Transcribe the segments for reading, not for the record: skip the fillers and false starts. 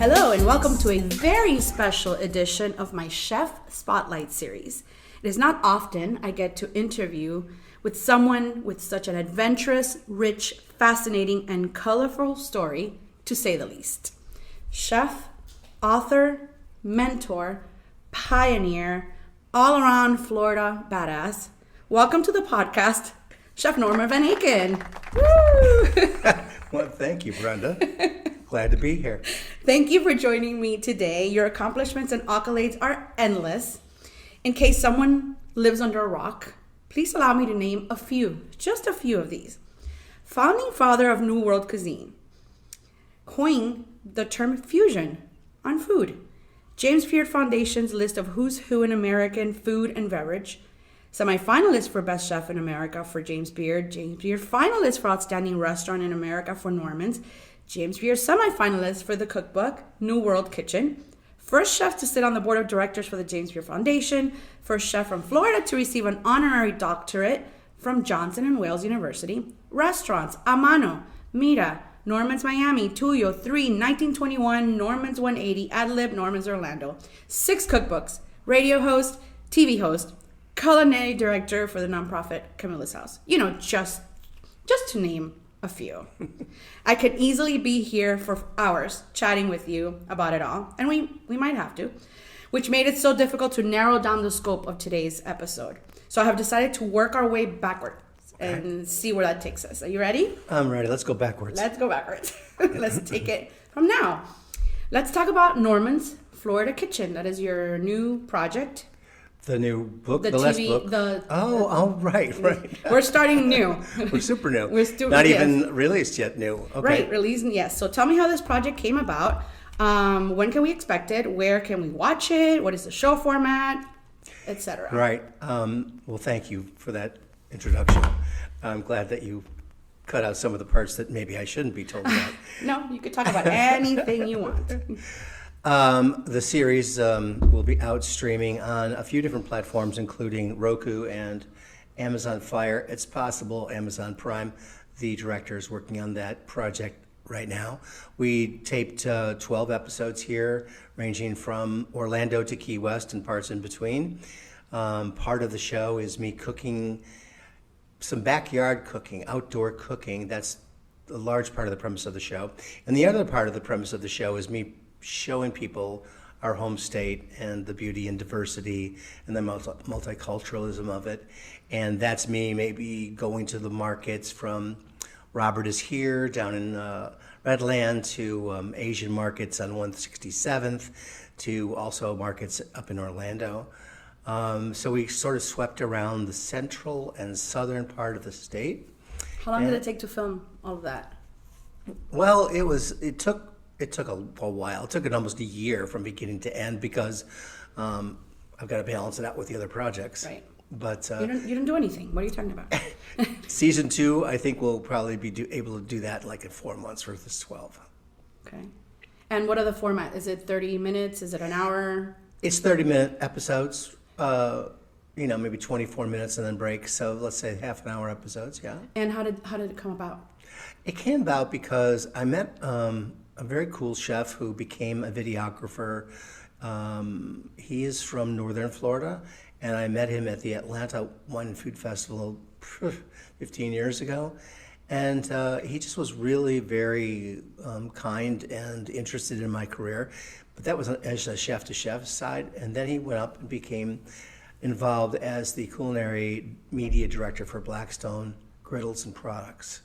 Hello and welcome to a very special edition of my Chef Spotlight series. It is not often I get to interview with someone with such an adventurous, rich, fascinating, and colorful story, to say the least. Chef, author, mentor, pioneer, all-around Florida badass. Welcome to the podcast, Chef Norman Van Aken. Woo! Well, thank you, Brenda. Glad to be here. Thank you for joining me today. Your accomplishments and accolades are endless. In case someone lives under a rock, please allow me to name a few, just a few of these. Founding father of New World Cuisine, coining the term fusion on food. James Beard Foundation's list of who's who in American food and beverage. Semi-finalist for Best Chef in America for James Beard. James Beard finalist for Outstanding Restaurant in America for Norman's. James Beard semi-finalist for the cookbook, New World Kitchen. First chef to sit on the board of directors for the James Beard Foundation. First chef from Florida to receive an honorary doctorate from Johnson & Wales University. Restaurants, Amano, Mira, Norman's Miami, Tuyo, 3, 1921, Norman's 180, Adlib, Norman's Orlando. 6 cookbooks, radio host, TV host, culinary director for the nonprofit Camilla's House. You know, just to name a few. I could easily be here for hours chatting with you about it all, and we might have to, which made it so difficult to narrow down the scope of today's episode. So I have decided to work our way backwards and see where that takes us. Are you ready? I'm ready. Let's go backwards. Let's go backwards. Let's take it from now. Let's talk about Norman's Florida Kitchen. That is your new project. The new book, the TV, last book. Right. We're starting new. We're super new. We're not even released yet. New. Okay. Right, releasing. Yes. So tell me how this project came about. When can we expect it? Where can we watch it? What is the show format, etc. Right. Well, thank you for that introduction. I'm glad that you cut out some of the parts that maybe I shouldn't be told about. No, you could talk about anything you want. The series will be out streaming on a few different platforms, including Roku and Amazon Fire. It's possible Amazon Prime. The director is working on that project right now. We taped 12 episodes here, ranging from Orlando to Key West and parts in between. Part of the show is me cooking, some backyard cooking, outdoor cooking. That's a large part of the premise of the show. And the other part of the premise of the show is me showing people our home state and the beauty and diversity and the multiculturalism of it. And that's me maybe going to the markets from Robert is Here down in Redland to Asian markets on 167th to also markets up in Orlando. So we sort of swept around the central and southern part of the state. How long did it take to film all of that? Well, it took a while. It took it almost a year from beginning to end because I've got to balance it out with the other projects. Right. But you didn't do anything. What are you talking about? Season 2, I think we'll probably be able to do that like in 4 months versus 12. Okay. And what are the format? Is it 30 minutes? Is it an hour? It's 30-minute episodes. Maybe 24 minutes and then break. So let's say half an hour episodes. Yeah. And how did it come about? It came about because I met a very cool chef who became a videographer. He is from Northern Florida, and I met him at the Atlanta Wine and Food Festival 15 years ago. And he just was really very kind and interested in my career. But that was as a chef-to-chef side. And then he went up and became involved as the culinary media director for Blackstone Griddles and Products.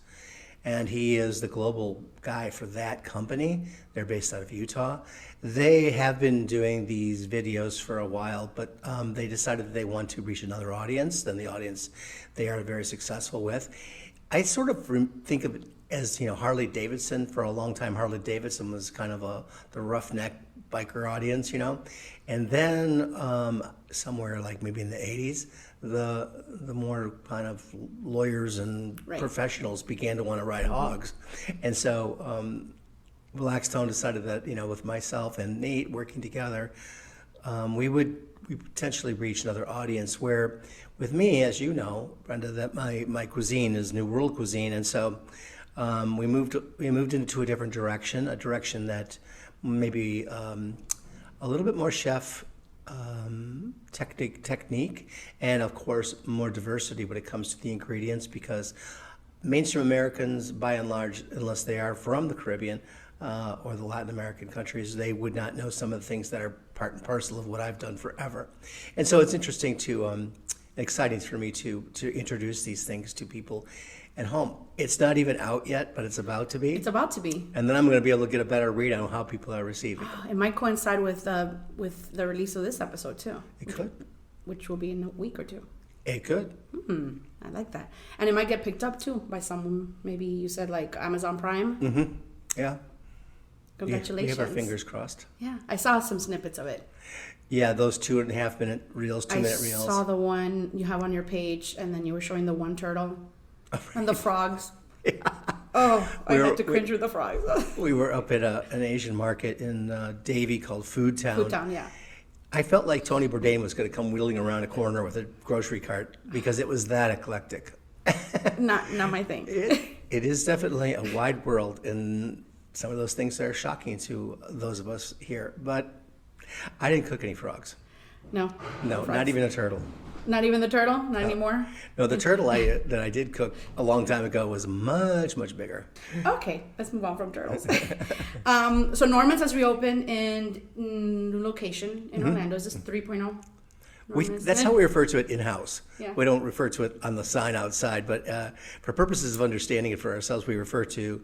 And he is the global guy for that company. They're based out of Utah. They have been doing these videos for a while, but they decided that they want to reach another audience than the audience they are very successful with. I sort of think of it as, Harley Davidson. For a long time, Harley Davidson was kind of the roughneck biker audience, And then somewhere like maybe in the 80s, the more kind of lawyers and professionals began to want to ride hogs. And so Blackstone decided that, with myself and Nate working together, we potentially reach another audience where with me, as you know, Brenda, that my cuisine is New World Cuisine. And so we moved into a different direction, a direction that maybe a little bit more chef technique, and of course more diversity when it comes to the ingredients, because mainstream Americans, by and large, unless they are from the Caribbean or the Latin American countries, they would not know some of the things that are part and parcel of what I've done forever. And so it's interesting to, exciting for me to introduce these things to people at home. It's not even out yet, but it's about to be. It's about to be. And then I'm going to be able to get a better read on how people are receiving it. It might coincide with the release of this episode too. It could. Which will be in a week or two. It could. I like that. And it might get picked up too by someone. Maybe you said like Amazon Prime. Mm-hmm. Yeah. Congratulations. We have our fingers crossed. Yeah. I saw some snippets of it. Yeah, those 2.5 minute reels, 2 minute reels. I saw the one you have on your page, and then you were showing the one turtle and the frogs. Yeah. Oh, I had to cringe with the frogs. We were up at an Asian market in Davie called Food Town. Food Town, yeah. I felt like Tony Bourdain was going to come wheeling around a corner with a grocery cart because it was that eclectic. Not my thing. It is definitely a wide world, and some of those things are shocking to those of us here. But I didn't cook any frogs. No, not even a turtle. Not even the turtle? Not anymore? No, the turtle that I did cook a long time ago was much, much bigger. Okay, let's move on from turtles. So Norman's has reopened in new location in Orlando. Is this 3.0? That's how we refer to it in-house. Yeah. We don't refer to it on the sign outside, but for purposes of understanding it for ourselves, we refer to,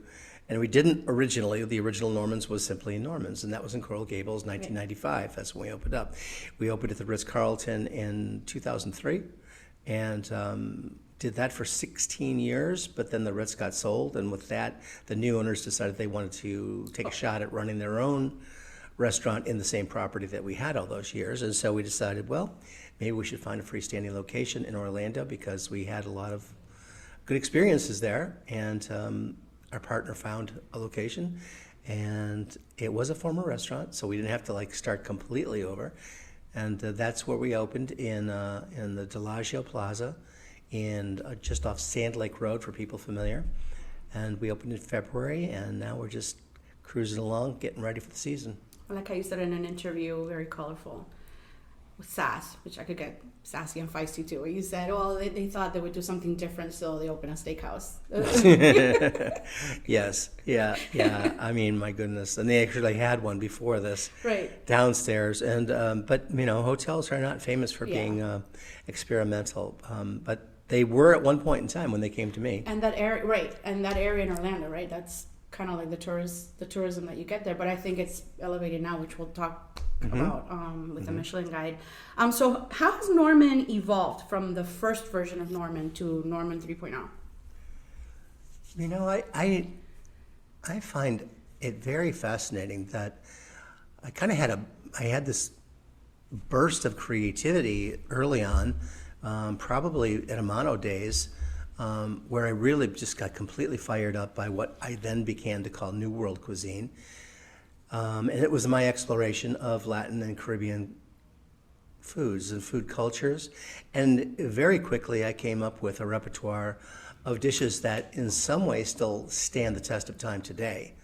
and we didn't originally, the original Norman's was simply Norman's, and that was in Coral Gables, 1995. That's when we opened up. We opened at the Ritz-Carlton in 2003, and did that for 16 years, but then the Ritz got sold, and with that, the new owners decided they wanted to take a shot at running their own restaurant in the same property that we had all those years. And so we decided, well, maybe we should find a freestanding location in Orlando, because we had a lot of good experiences there, and our partner found a location, and it was a former restaurant, so we didn't have to start completely over. And that's where we opened in the Delagio Plaza, just off Sand Lake Road for people familiar. And we opened in February, and now we're just cruising along, getting ready for the season. I like how you said in an interview, very colorful, with sass, which I could get sassy and feisty too, where you said, well, they thought they would do something different, so they opened a steakhouse. Yes, yeah. I mean, my goodness. And they actually had one before this downstairs. And but, hotels are not famous for being experimental. But they were at one point in time when they came to me. And that area, and that area in Orlando, right? That's kind of like the tourism that you get there. But I think it's elevated now, which we'll talk about with the Michelin Guide. So how has Norman evolved from the first version of Norman to Norman 3.0? I find it very fascinating that I had this burst of creativity early on, probably at Amano days, where I really just got completely fired up by what I then began to call New World Cuisine. And it was my exploration of Latin and Caribbean foods and food cultures. And very quickly I came up with a repertoire of dishes that in some ways still stand the test of time today.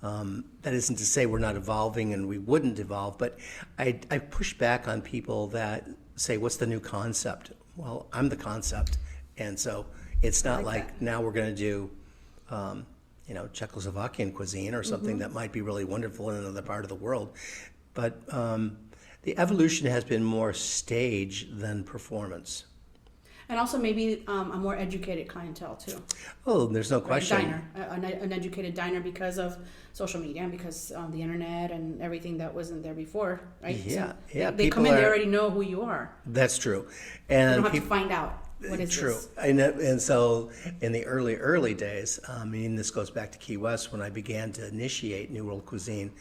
That isn't to say we're not evolving and we wouldn't evolve, but I push back on people that say, what's the new concept? Well, I'm the concept. And so it's not like now we're going to do Czechoslovakian cuisine or something that might be really wonderful in another part of the world. But the evolution has been more stage than performance. And also maybe a more educated clientele too. Oh, there's no question. Diner, an educated diner because of social media and because of the internet and everything that wasn't there before, right? Yeah, so They come in, they already know who you are. That's true. And you don't have to find out. What is true. This? And so in the early days, this goes back to Key West when I began to initiate New World Cuisine,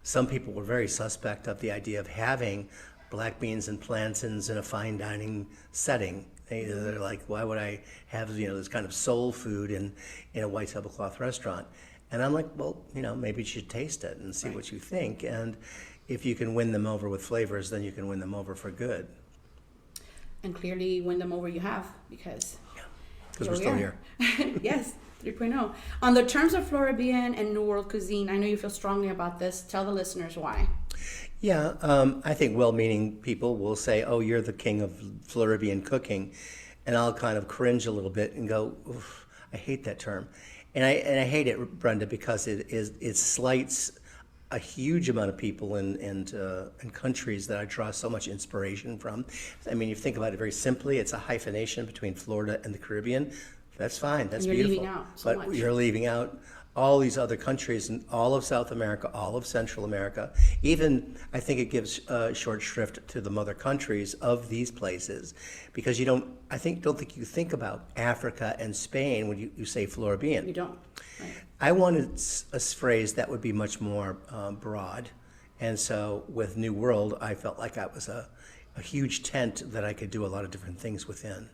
some people were very suspect of the idea of having black beans and plantains in a fine dining setting. They're like, why would I have this kind of soul food in a white tablecloth restaurant? And I'm like, well, maybe you should taste it and see what you think. And if you can win them over with flavors, then you can win them over for good. And clearly win them over you have, because we're still here. Yes, 3.0. On the terms of Floribbean and New World Cuisine, I know you feel strongly about this. Tell the listeners why. Yeah, I think well-meaning people will say, "Oh, you're the king of Floribbean cooking," and I'll kind of cringe a little bit and go, "Oof, I hate that term," and I hate it, Brenda, because it slights a huge amount of people in countries that I draw so much inspiration from. I mean, you think about it very simply, it's a hyphenation between Florida and the Caribbean. That's fine. That's beautiful. You're leaving out so but much. You're leaving out all these other countries in all of South America, all of Central America. Even, I think it gives short shrift to the mother countries of these places, because don't think you think about Africa and Spain when you say Floribbean. You don't. Right. I wanted a phrase that would be much more broad, and so with New World, I felt like that was a huge tent that I could do a lot of different things within.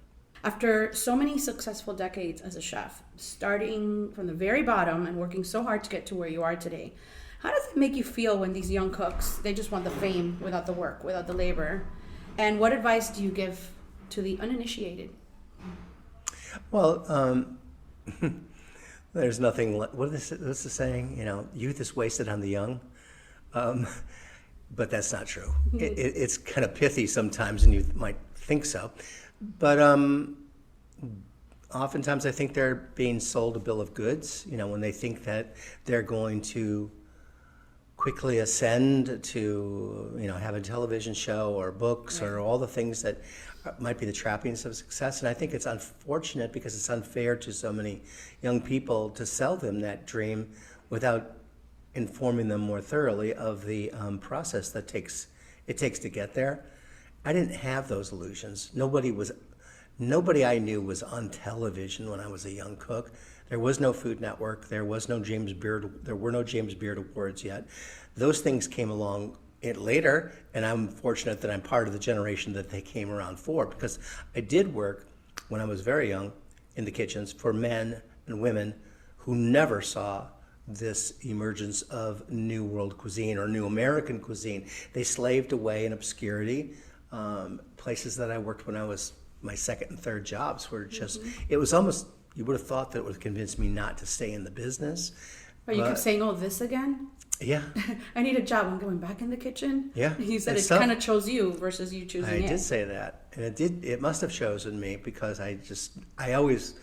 After so many successful decades as a chef, starting from the very bottom and working so hard to get to where you are today, how does it make you feel when these young cooks, they just want the fame without the work, without the labor? And what advice do you give to the uninitiated? Well, there's nothing, what's the saying? Youth is wasted on the young. But that's not true. It's kind of pithy sometimes, and you might think so. But oftentimes I think they're being sold a bill of goods, when they think that they're going to quickly ascend to, have a television show or books or all the things that might be the trappings of success. And I think it's unfortunate because it's unfair to so many young people to sell them that dream without informing them more thoroughly of the process that it takes to get there. I didn't have those illusions. Nobody I knew was on television when I was a young cook. There was no Food Network. There were no James Beard Awards yet. Those things came along later, and I'm fortunate that I'm part of the generation that they came around for, because I did work when I was very young in the kitchens for men and women who never saw this emergence of New World Cuisine or New American Cuisine. They slaved away in obscurity. Places that I worked when I was my second and third jobs were just, it was almost, you would have thought that it would have convinced me not to stay in the business. But you kept saying, "Oh, this again?" Yeah. I need a job. I'm going back in the kitchen. Yeah. You said it kind of chose you versus you choosing it. I did say that. And it must have chosen me because I always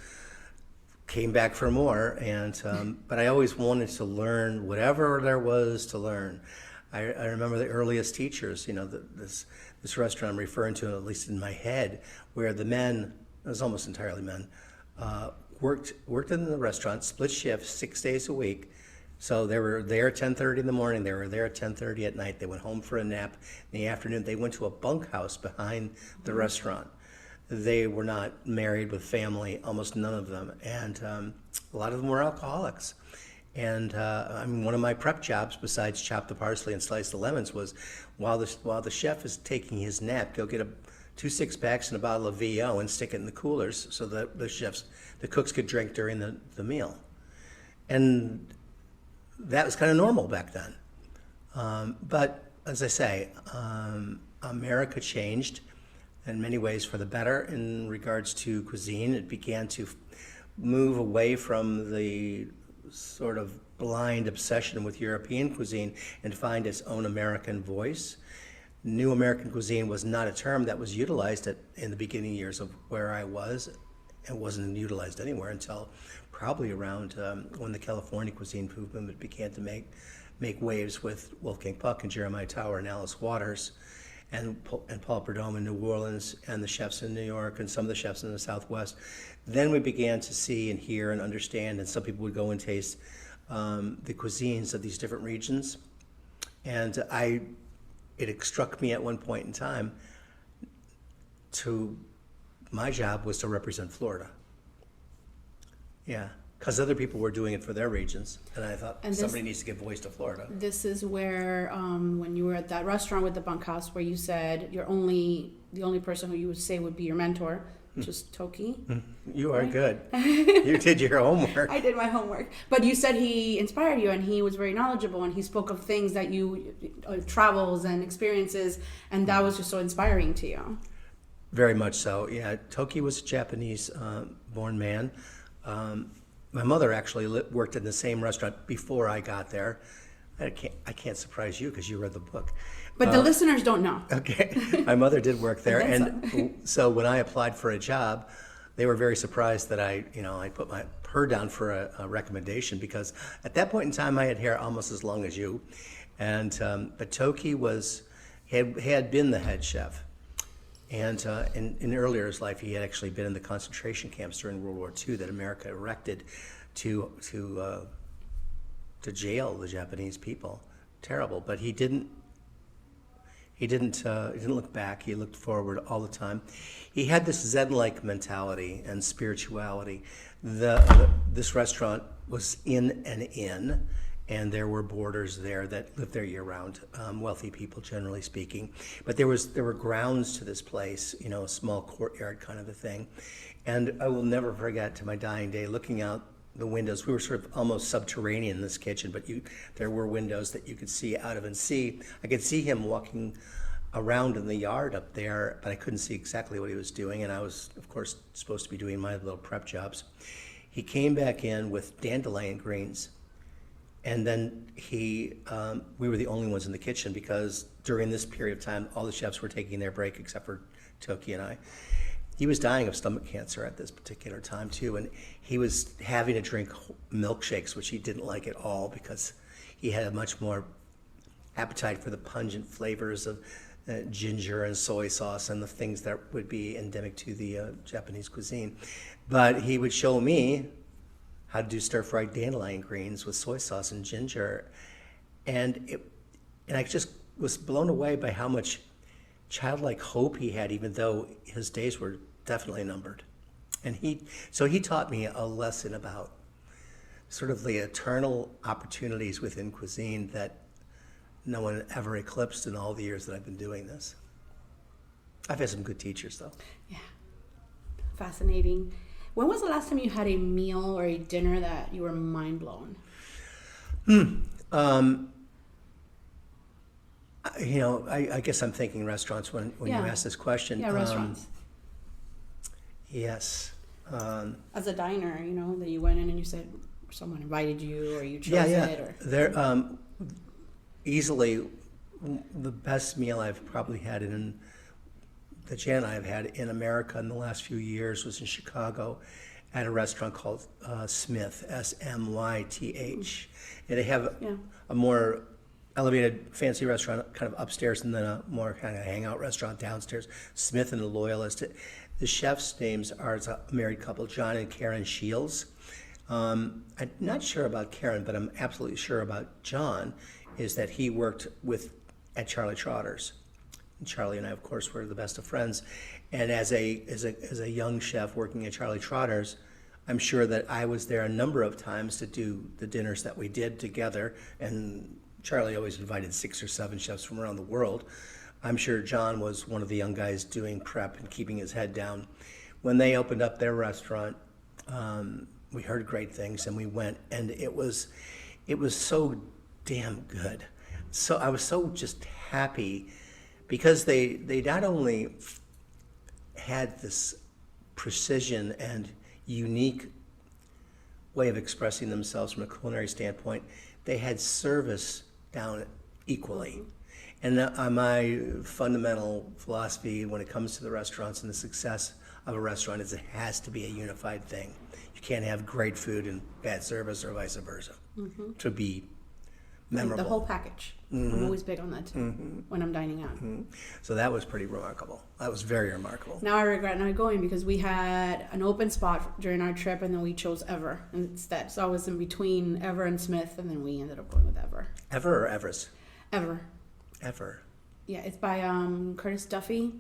came back for more. And, but I always wanted to learn whatever there was to learn. I remember the earliest teachers, this restaurant I'm referring to, at least in my head, where the men, it was almost entirely men, worked in the restaurant, split shifts, 6 days a week. So they were there at 10:30 in the morning, they were there at 10:30 at night, they went home for a nap. In the afternoon, they went to a bunkhouse behind the restaurant. They were not married with family, almost none of them, and a lot of them were alcoholics. And one of my prep jobs, besides chop the parsley and slice the lemons, was while the chef is taking his nap, go get 2 6-packs and a bottle of VO and stick it in the coolers so that the cooks could drink during the meal. And that was kind of normal back then. But as I say, America changed in many ways for the better in regards to cuisine. It began to move away from the sort of blind obsession with European cuisine and find its own American voice. New American cuisine was not a term that was utilized in the beginning years of where I was. It wasn't utilized anywhere until probably around when the California cuisine movement began to make waves with Wolfgang Puck and Jeremiah Tower and Alice Waters and Paul Prudhomme in New Orleans and the chefs in New York and some of the chefs in the Southwest. Then we began to see and hear and understand, and some people would go and taste the cuisines of these different regions. And it struck me at one point in time my job was to represent Florida. Yeah, because other people were doing it for their regions, and I thought somebody needs to give voice to Florida. This is where, when you were at that restaurant with the bunkhouse, where you said the only person who you would say would be your mentor, which was Toki. You are good. You did your homework. I did my homework, but you said he inspired you, and he was very knowledgeable, and he spoke of things that travels and experiences, and that was just so inspiring to you. Very much so. Yeah, Toki was a Japanese born man. my mother actually worked in the same restaurant before I got there. I can't surprise you because you read the book. But the listeners don't know. Okay. My mother did work there. And And so when I applied for a job, they were very surprised that I put her down for a recommendation, because at that point in time I had hair almost as long as you. And but Toki had been the head chef. And in earlier his life, he had actually been in the concentration camps during World War II that America erected to jail the Japanese people. Terrible, but he didn't look back. He looked forward all the time. He had this Zen-like mentality and spirituality. This restaurant was in an inn, and there were boarders there that lived there year-round, wealthy people, generally speaking. But there were grounds to this place, a small courtyard kind of a thing. And I will never forget, to my dying day, looking out the windows. We were sort of almost subterranean in this kitchen, but there were windows that you could see out of, and I could see him walking around in the yard up there, but I couldn't see exactly what he was doing, and I was, of course, supposed to be doing my little prep jobs. He came back in with dandelion greens, and then we were the only ones in the kitchen, because during this period of time, all the chefs were taking their break except for Toki and I. He was dying of stomach cancer at this particular time too, and he was having to drink milkshakes, which he didn't like at all, because he had a much more appetite for the pungent flavors of ginger and soy sauce and the things that would be endemic to the Japanese cuisine. But he would show me how to do stir-fried dandelion greens with soy sauce and ginger, and I just was blown away by how much childlike hope he had, even though his days were definitely numbered. And he taught me a lesson about sort of the eternal opportunities within cuisine that no one ever eclipsed in all the years that I've been doing this. I've had some good teachers, though. Yeah. Fascinating. When was the last time you had a meal or a dinner that you were mind blown? I guess I'm thinking restaurants when you ask this question. Yeah, restaurants. Yes. As a diner, that you went in and you said someone invited you, or you chose it, or There, easily the best meal I've probably had that Jan and I have had in America in the last few years was in Chicago at a restaurant called Smith, SMYTH. And they have a more elevated, fancy restaurant kind of upstairs, and then a more kind of hangout restaurant downstairs. Smith and the Loyalist. The chef's names are, it's a married couple, John and Karen Shields. I'm not sure about Karen, but I'm absolutely sure about John, is that he worked at Charlie Trotter's. And Charlie and I, of course, were the best of friends. And as a young chef working at Charlie Trotter's, I'm sure that I was there a number of times to do the dinners that we did together. And Charlie always invited 6 or 7 chefs from around the world. I'm sure John was one of the young guys doing prep and keeping his head down. When they opened up their restaurant, we heard great things, and we went, and it was so damn good. So I was so just happy, because they not only had this precision and unique way of expressing themselves from a culinary standpoint, they had service down equally. And my fundamental philosophy when it comes to the restaurants and the success of a restaurant is it has to be a unified thing. You can't have great food and bad service, or vice versa, to be memorable. Like the whole package. I'm always big on that too when I'm dining out. So that was pretty remarkable. That was very remarkable. Now I regret not going, because we had an open spot during our trip, and then we chose Ever instead. So I was in between Ever and Smith, and then we ended up going with Ever. Ever or Everest? Ever. Ever. Yeah, it's by Curtis Duffy.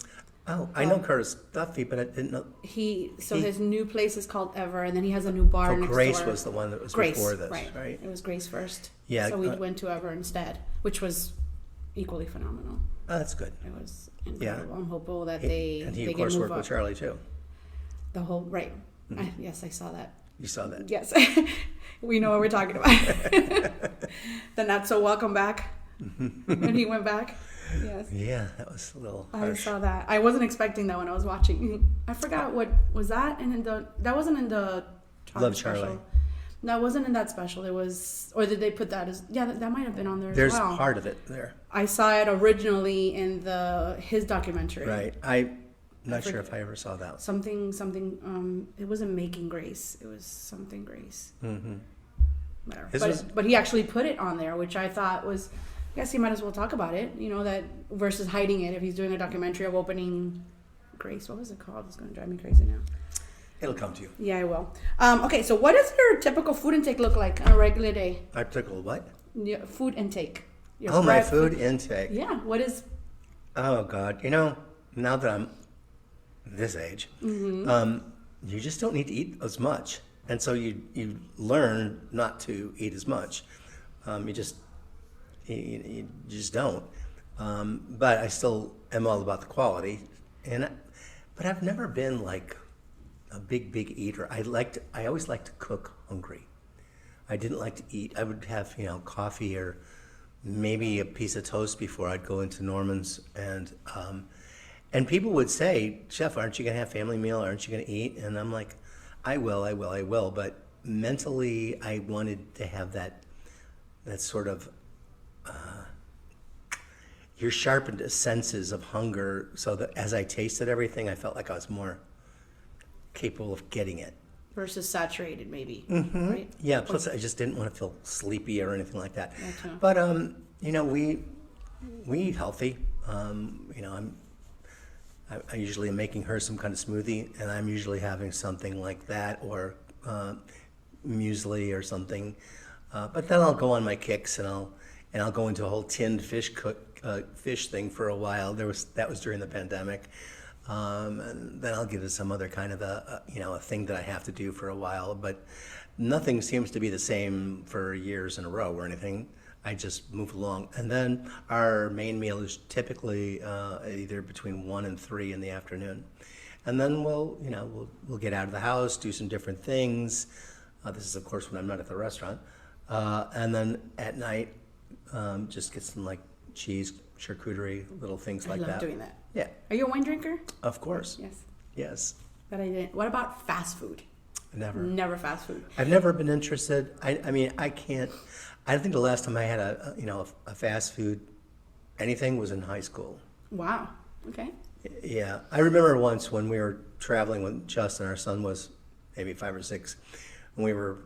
Oh, I know Curtis Duffy, but I didn't know. His new place is called Ever, and then he has a new bar next Grace door. was the one that was Grace, before this, right? It was Grace first. Yeah. So we went to Ever instead, which was equally phenomenal. Oh, that's good. It was incredible. Yeah. I'm hopeful that they and he they of course can worked move with up. Charlie too. The whole yes, I saw that. You saw that. Yes, we know what we're talking about. The not so welcome back when he went back. Yes. Yeah, that was a little harsh. I saw that. I wasn't expecting that when I was watching. I forgot what was that, and that wasn't in the Love special. Charlie. No, it wasn't in that special. It was, or did they put that as? Yeah, that might have been on there There's as well. part of it there. I saw it originally in his documentary. Right. I'm not sure if I ever saw that. Something. It wasn't Making Grace. It was something Grace. Mm-hmm. Whatever. But he actually put it on there, which I thought was. I guess he might as well talk about it. You know, that versus hiding it. If he's doing a documentary of opening Grace, what was it called? It's going to drive me crazy now. It'll come to you. Yeah, I will. Okay, so what does your typical food intake look like on a regular day? My typical what? Your food intake. My food intake. Yeah, what is... Oh, God. You know, now that I'm this age, you just don't need to eat as much. And so you learn not to eat as much. You just don't. But I still am all about the quality. But I've never been like a big eater. I always liked to cook hungry. I didn't like to eat. I would have, coffee or maybe a piece of toast before I'd go into Norman's, and people would say, "Chef, aren't you gonna have family meal? Aren't you gonna eat?" And I'm like, I will. But mentally, I wanted to have that sort of your sharpened senses of hunger, so that as I tasted everything, I felt like I was more capable of getting it. Versus saturated, maybe. Mm-hmm. Right? Yeah. Plus, I just didn't want to feel sleepy or anything like that. Okay. But we eat healthy. I usually am making her some kind of smoothie, and I'm usually having something like that or muesli or something. But then I'll go on my kicks, and I'll go into a whole tinned fish thing for a while. That was during the pandemic. And then I'll give it some other kind of a thing that I have to do for a while, but nothing seems to be the same for years in a row or anything. I just move along. And then our main meal is typically either between 1 and 3 in the afternoon. And then we'll get out of the house, do some different things. This is of course when I'm not at the restaurant. And then at night, just get some like cheese, charcuterie, little things like that. I love doing that. Yeah. Are you a wine drinker? Of course. Yes. Yes. But I didn't. What about fast food? Never. Never fast food. I've never been interested. I mean, I can't. I think the last time I had a fast food anything was in high school. Wow. Okay. Yeah. I remember once when we were traveling with Justin, our son was maybe 5 or 6, and we were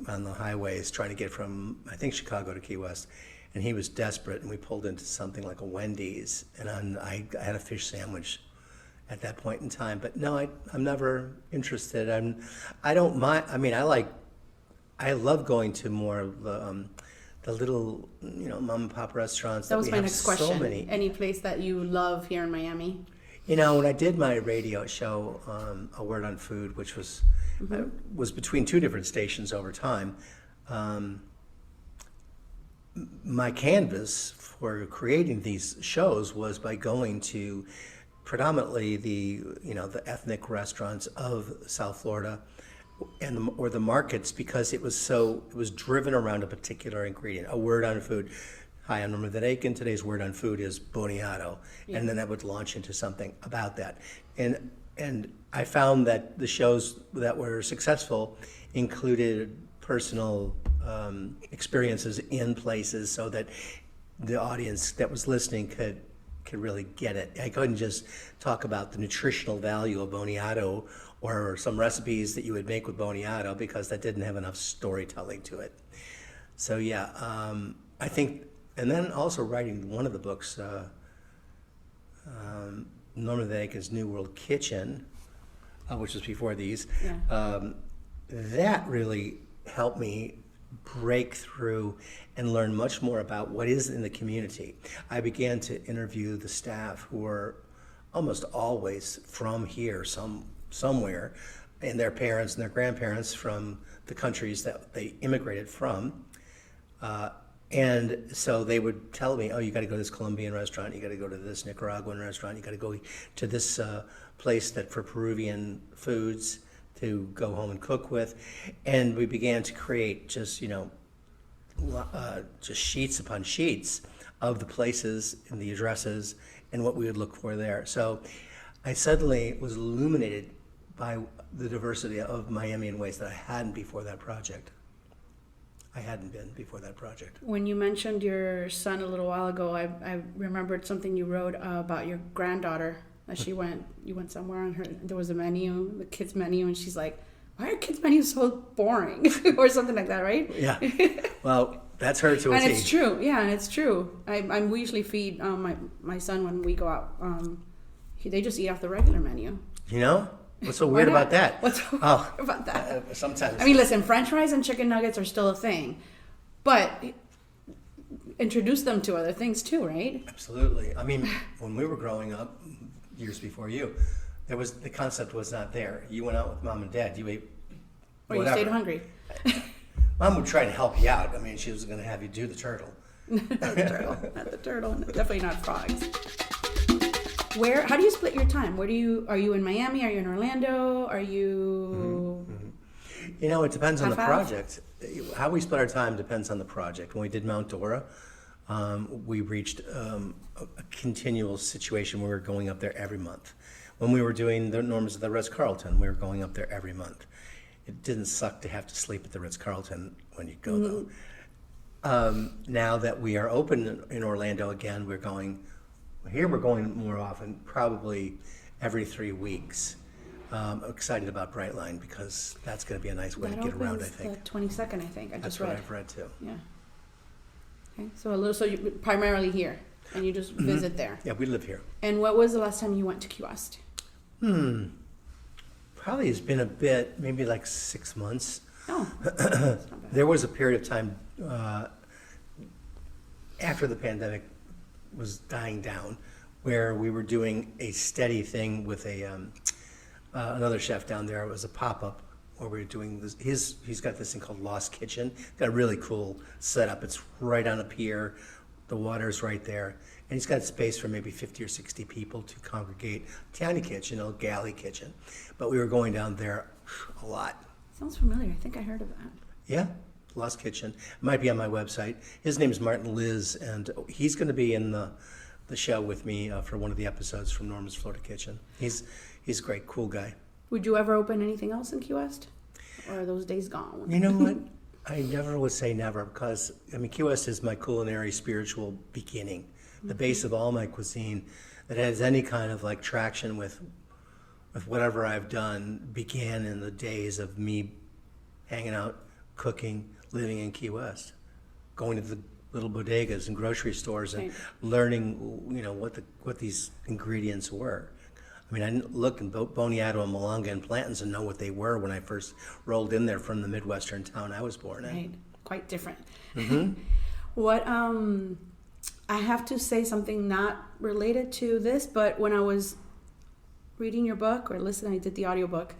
on the highways trying to get from, I think, Chicago to Key West. And he was desperate, and we pulled into something like a Wendy's, and I had a fish sandwich at that point in time. But no, I'm never interested. I don't mind. I mean, I love going to more of the little mom and pop restaurants. That was my next question. So many. Any place that you love here in Miami? When I did my radio show, A Word on Food, which was between 2 different stations over time. My canvas for creating these shows was by going to predominantly the ethnic restaurants of South Florida or the markets, because it was driven around a particular ingredient. A word on food. Hi, I'm Norman Van Aken. Today's word on food is boniato, and then that would launch into something about that. And I found that the shows that were successful included personal experiences in places, so that the audience that was listening could really get it. I couldn't just talk about the nutritional value of boniato or some recipes that you would make with boniato, because that didn't have enough storytelling to it. So yeah, I think, and then also writing one of the books, Norman Van Aken's New World Kitchen, which was before these, that really helped me break through and learn much more about what is in the community. I began to interview the staff, who were almost always from here, somewhere, and their parents and their grandparents from the countries that they immigrated from. And so they would tell me, oh, you got to go to this Colombian restaurant, you got to go to this Nicaraguan restaurant, you got to go to this place that for Peruvian foods to go home and cook with. And we began to create just sheets upon sheets of the places and the addresses and what we would look for there. So I suddenly was illuminated by the diversity of Miami in ways that I hadn't before that project. I hadn't been before that project. When you mentioned your son a little while ago, I remembered something you wrote about your granddaughter. That you went somewhere and there was a menu, the kids' menu, and she's like, "Why are kids' menus so boring?" or something like that, right? Yeah. Well, that's her to a And T. it's true. Yeah, and it's true. We usually feed my son when we go out. They just eat off the regular menu. You know? What's so weird about that? What's so weird about that? Sometimes. I mean, listen, French fries and chicken nuggets are still a thing, but introduce them to other things too, right? Absolutely. I mean, when we were growing up, years before you, the concept was not there. You went out with mom and dad. You ate Or whatever. you stayed hungry. Mom would try to help you out. I mean, she was going to have you do the turtle. Not the turtle. Definitely not frogs. How do you split your time? Are you in Miami? Are you in Orlando? Are you... You know, it depends on the Half-half? project. How we split our time depends on the project. When we did Mount Dora, we reached a continual situation where we were going up there every month. When we were doing the Normans at the Ritz-Carlton, we were going up there every month. It didn't suck to have to sleep at the Ritz-Carlton when you go, though. Now that we are open in Orlando again, we're going more often, probably every 3 weeks. Excited about Brightline because that's going to be a nice way to get around, I think. The 22nd, I think. That's what I've read too. Yeah. Okay. So you're primarily here, and you just visit there. Yeah, we live here. And what was the last time you went to Key West? Probably it's been a bit, maybe like 6 months. Oh, that's not bad. There was a period of time after the pandemic was dying down where we were doing a steady thing with another chef down there. It was a pop-up where we were doing this. He's got this thing called Lost Kitchen. Got a really cool setup. It's right on a pier. The water's right there. And he's got space for maybe 50 or 60 people to congregate. Tiny kitchen, a galley kitchen. But we were going down there a lot. Sounds familiar. I think I heard of that. Yeah, Lost Kitchen. It might be on my website. His name's Martin Liz, and he's going to be in the show with me for one of the episodes from Norman's Florida Kitchen. He's a great, cool guy. Would you ever open anything else in Key West? Or are those days gone? You know what? I never would say never because, I mean, Key West is my culinary spiritual beginning, the base of all my cuisine that has any kind of like traction with whatever I've done began in the days of me hanging out, cooking, living in Key West, going to the little bodegas and grocery stores and learning, you know, what these ingredients were. I mean, I didn't look in Boniato and Malanga and Plantains and know what they were when I first rolled in there from the Midwestern town I was born in. Right, quite different. Mm-hmm. What I have to say something not related to this, but when I was reading your book or listening, I did the audiobook.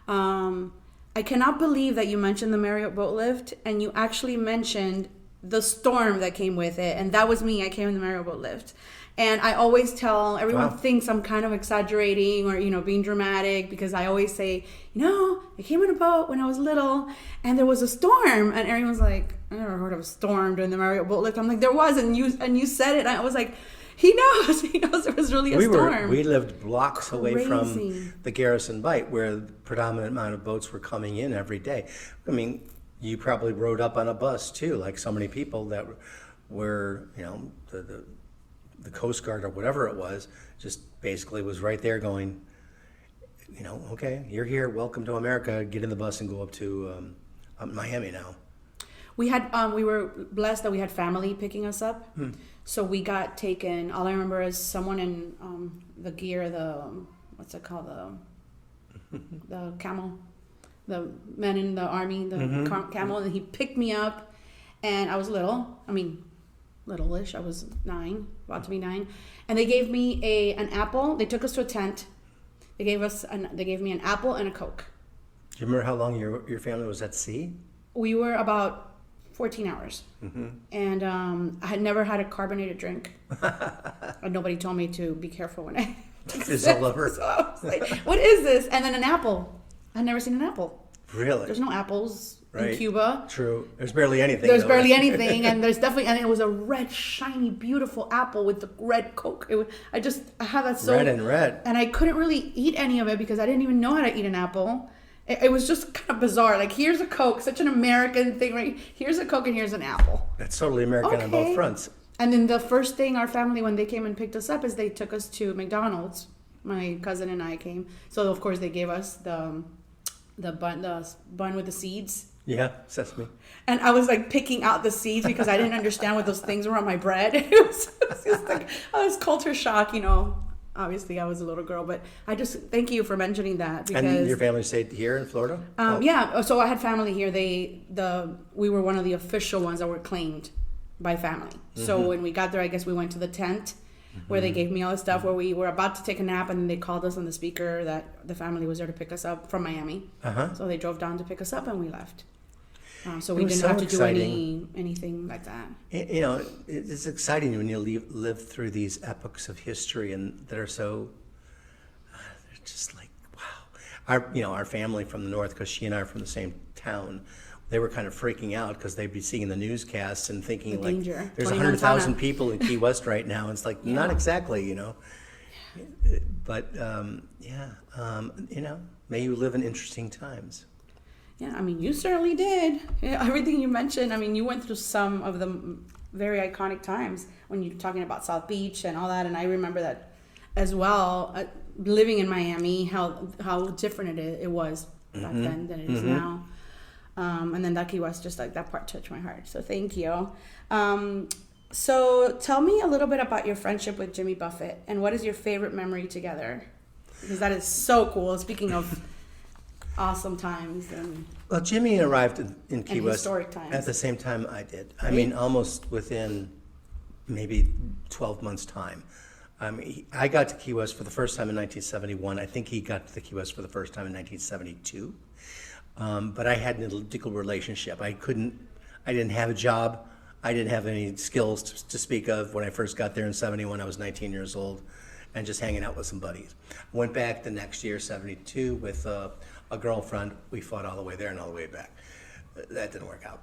I cannot believe that you mentioned the Marriott boat lift and you actually mentioned the storm that came with it, and that was me. I came in the Marriott boat lift. And I always tell everyone thinks I'm kind of exaggerating or, you know, being dramatic because I always say, you know, I came in a boat when I was little and there was a storm. And everyone's like, I never heard of a storm during the Marriott boat lift. I'm like, there was, and you said it. And I was like, he knows there was really a storm. We lived blocks away from the Garrison Bight where the predominant amount of boats were coming in every day. I mean, you probably rode up on a bus too, like so many people that were, you know, the Coast Guard or whatever it was, just basically was right there going, you know, okay, you're here, welcome to America, get in the bus and go up to Miami now. We were blessed that we had family picking us up. So we got taken, all I remember is someone in the gear, what's it called, the camel, the men in the army, the camel, and he picked me up, and I was little-ish, I was 9, about to be 9, and they gave me an apple. They took us to a tent. They gave me an apple and a Coke. Do you remember how long your family was at sea? We were about 14 hours, and I had never had a carbonated drink. And nobody told me to be careful when I It's all over. So I was like, what is this? And then an apple. I'd never seen an apple. Really? There's no apples in Cuba. True. There's barely anything. And it was a red, shiny, beautiful apple with the red Coke. I had that so red. And I couldn't really eat any of it because I didn't even know how to eat an apple. It was just kind of bizarre. Like, here's a Coke, such an American thing, right? Here's a Coke and here's an apple. That's totally American on both fronts. And then the first thing our family, when they came and picked us up, is they took us to McDonald's. My cousin and I came. So, of course, they gave us the bun with the seeds. Yeah, sesame. And I was like picking out the seeds because I didn't understand what those things were on my bread. It was just like, I was culture shock, you know. Obviously, I was a little girl, but I just thank you for mentioning that. Because, and your family stayed here in Florida? Yeah, so I had family here. We were one of the official ones that were claimed by family. Mm-hmm. So when we got there, I guess we went to the tent where they gave me all the stuff, where we were about to take a nap, and then they called us on the speaker that the family was there to pick us up from Miami. So they drove down to pick us up, and we left. So we didn't have to do anything like that. You know, it's exciting when you live through these epochs of history and that are so, they're just like, wow. Our family from the north, because she and I are from the same town, they were kind of freaking out because they'd be seeing the newscasts and thinking like, there's 100,000 people in Key West right now. And it's like, not exactly, you know. But, may you live in interesting times. Yeah, I mean, you certainly did. Yeah, everything you mentioned, I mean, you went through some of the very iconic times when you're talking about South Beach and all that. And I remember that as well, living in Miami, how different it was back then than it is now. And then that Key West, just like that part touched my heart. So thank you. So tell me a little bit about your friendship with Jimmy Buffett and what is your favorite memory together? Because that is so cool. Speaking of awesome times. Well, Jimmy arrived in Key West historic times at the same time I did. I mean, almost within maybe 12 months' time. I got to Key West for the first time in 1971. I think he got to the Key West for the first time in 1972. But I had an illegal relationship. I didn't have a job. I didn't have any skills to speak of. When I first got there in 71, I was 19 years old and just hanging out with some buddies. I went back the next year, 72, with a girlfriend. We fought all the way there and all the way back. That didn't work out.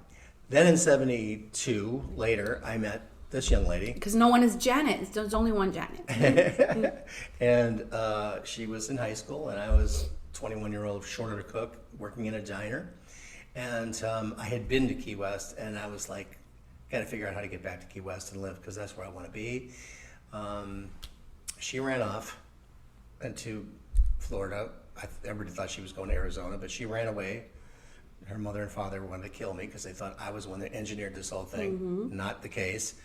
Then in 72, later, I met this young lady. Because no one is Janet. There's only one Janet. And she was in high school, and I was 21-year-old short-order cook working in a diner. And I had been to Key West, and I was like, got to figure out how to get back to Key West and live, because that's where I want to be. She ran off into Florida. Everybody thought she was going to Arizona, but she ran away. Her mother and father wanted to kill me because they thought I was the one that engineered this whole thing. Not the case.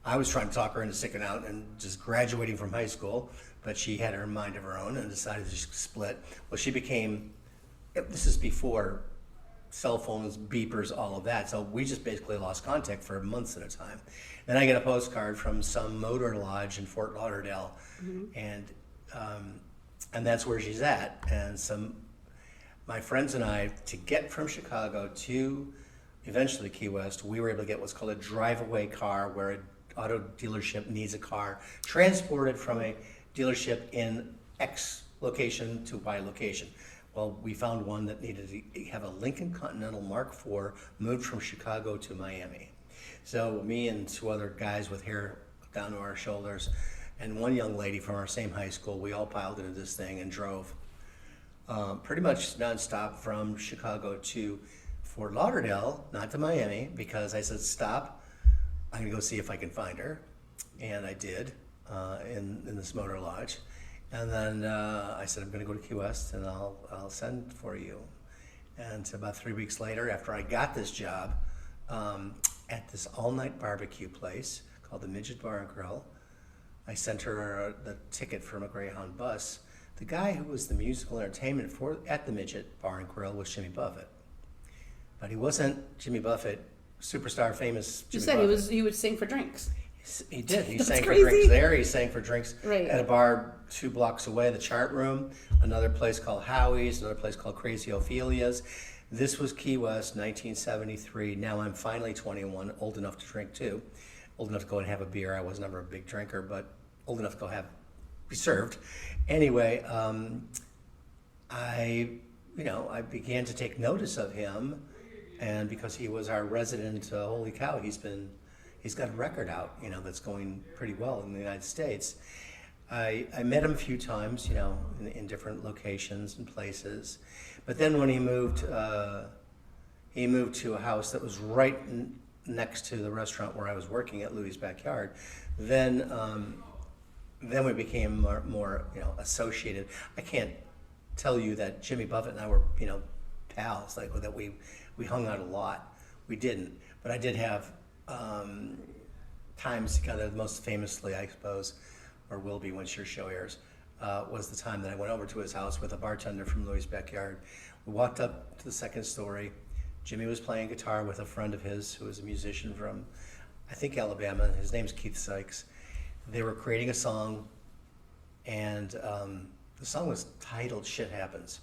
I was trying to talk her into sticking out and just graduating from high school, but she had her mind of her own and decided to split. Well, she became, this is before cell phones, beepers, all of that. So we just basically lost contact for months at a time. Then I get a postcard from some motor lodge in Fort Lauderdale, and that's where she's at. And my friends and I, to get from Chicago to eventually Key West, we were able to get what's called a drive-away car, where an auto dealership needs a car transported from a dealership in X location to Y location. Well, we found one that needed to have a Lincoln Continental Mark IV moved from Chicago to Miami. So me and two other guys with hair down to our shoulders and one young lady from our same high school, we all piled into this thing and drove pretty much nonstop from Chicago to Fort Lauderdale, not to Miami, because I said, stop, I'm gonna go see if I can find her. And I did in this motor lodge. And then I said, I'm going to go to Key West and I'll send for you. And about 3 weeks later, after I got this job at this all-night barbecue place called the Midget Bar and Grill, I sent her the ticket from a Greyhound bus. The guy who was the musical entertainment at the Midget Bar and Grill was Jimmy Buffett. But he wasn't Jimmy Buffett, superstar, famous Jimmy Buffett. You said he would sing for drinks. He did. He That's sang crazy. for drinks there. He sang for drinks Right. at a bar 2 blocks away, the Chart Room, another place called Howie's, another place called Crazy Ophelia's. This was Key West, 1973. Now I'm finally 21, old enough to drink too. Old enough to go and have a beer. I was never a big drinker, but old enough to go be served. Anyway, I began to take notice of him, and because he was our resident, holy cow, he's got a record out, that's going pretty well in the United States. I met him a few times, you know, in different locations and places. But then when he moved to a house that was right next to the restaurant where I was working at Louis' Backyard. Then we became more, you know, associated. I can't tell you that Jimmy Buffett and I were, you know, pals, like that we hung out a lot. We didn't, but I did have times, kind of most famously, I suppose, or will be once your show airs, was the time that I went over to his house with a bartender from Louis' Backyard. We walked up to the second story. Jimmy was playing guitar with a friend of his who was a musician from, I think, Alabama. His name's Keith Sykes. They were creating a song, and the song was titled "Shit Happens,"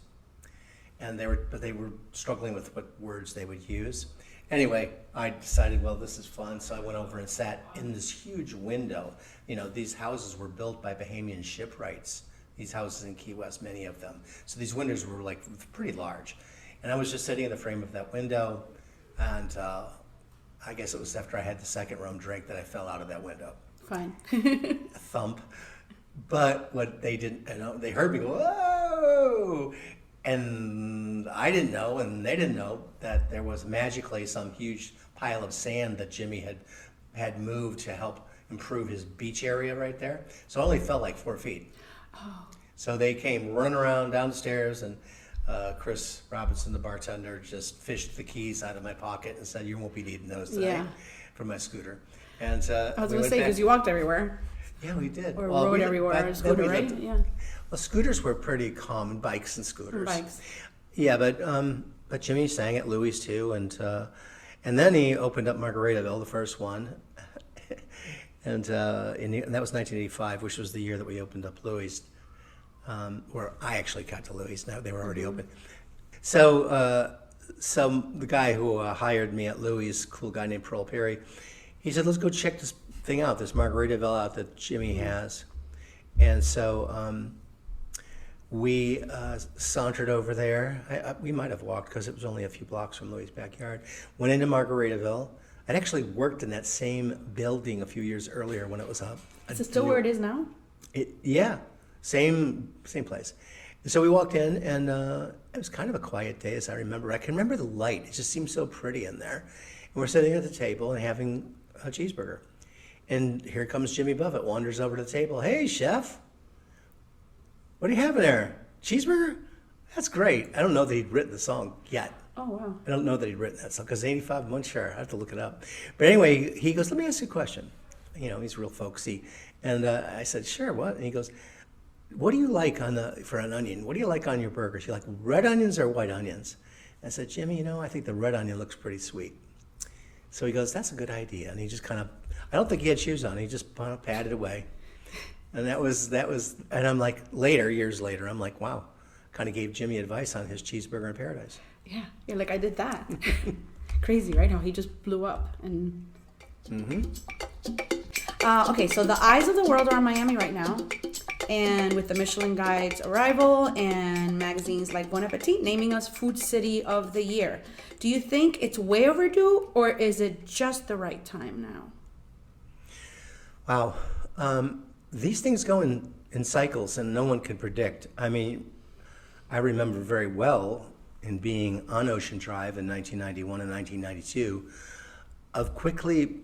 and they were struggling with what words they would use. Anyway, I decided, well, this is fun, so I went over and sat in this huge window. You know, these houses were built by Bahamian shipwrights. These houses in Key West, many of them. So these windows were like pretty large. And I was just sitting in the frame of that window, and I guess it was after I had the second rum drink that I fell out of that window. Fine. A thump. But what they didn't, you know, they heard me go, whoa! And I didn't know, and they didn't know, that there was magically some huge pile of sand that Jimmy had moved to help improve his beach area right there. So it only fell like 4 feet. Oh. So they came running around downstairs, and Chris Robinson, the bartender, just fished the keys out of my pocket and said, "You won't be needing those today," for my scooter. And I was going to say, because you walked everywhere. Yeah, we did. Or rode everywhere on a scooter, right? Yeah. Well, scooters were pretty common, bikes and scooters. Bikes. Yeah, but Jimmy sang at Louis too, and then he opened up Margaritaville, the first one, and that was 1985, which was the year that we opened up Louis. Where I actually got to Louis. Now they were already open. So the guy who hired me at Louis, cool guy named Pearl Perry, he said, "Let's go check this thing out, this Margaritaville out that Jimmy has." And so we sauntered over there. We might have walked because it was only a few blocks from Louis' Backyard. Went into Margaritaville. I'd actually worked in that same building a few years earlier when it was up. Is it still where it is now? Yeah. Same place. And so we walked in, and it was kind of a quiet day, as I remember. I can remember the light. It just seemed so pretty in there. And we're sitting at the table and having a cheeseburger. And here comes Jimmy Buffett, wanders over to the table. "Hey, chef, what are you having there? Cheeseburger? That's great." I don't know that he'd written the song yet. Oh, wow. I don't know that he'd written that song, because 85, I'm unsure. I have to look it up. But anyway, he goes, "Let me ask you a question." You know, he's real folksy. And I said, "Sure, what?" And he goes, "What do you like for an onion? What do you like on your burgers? You like red onions or white onions?" I said, "Jimmy, you know, I think the red onion looks pretty sweet." So he goes, "That's a good idea." And he just kind of, I don't think he had shoes on. He just kind of patted away. And that was, and I'm like, years later, I'm like, wow, kind of gave Jimmy advice on his cheeseburger in paradise. Yeah, you're like, I did that. Crazy, right? How he just blew up. And okay, so the eyes of the world are on Miami right now. And with the Michelin Guide's arrival and magazines like Bon Appetit naming us Food City of the Year, do you think it's way overdue, or is it just the right time now? Wow. These things go in cycles, and no one can predict. I mean, I remember very well in being on Ocean Drive in 1991 and 1992 of quickly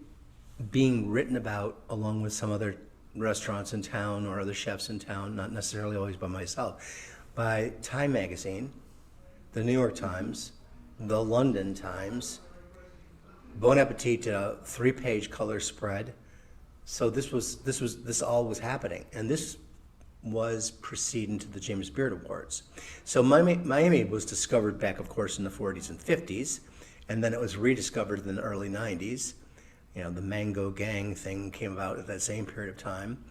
being written about along with some other restaurants in town or other chefs in town, not necessarily always by myself, by Time Magazine, the New York Times, the London Times. Bon Appetit did a 3-page color spread. So this all was happening, and this was preceding to the James Beard Awards. So Miami was discovered back, of course, in the 40s and 50s, and then it was rediscovered in the early 90s. You know, the Mango Gang thing came about at that same period of time.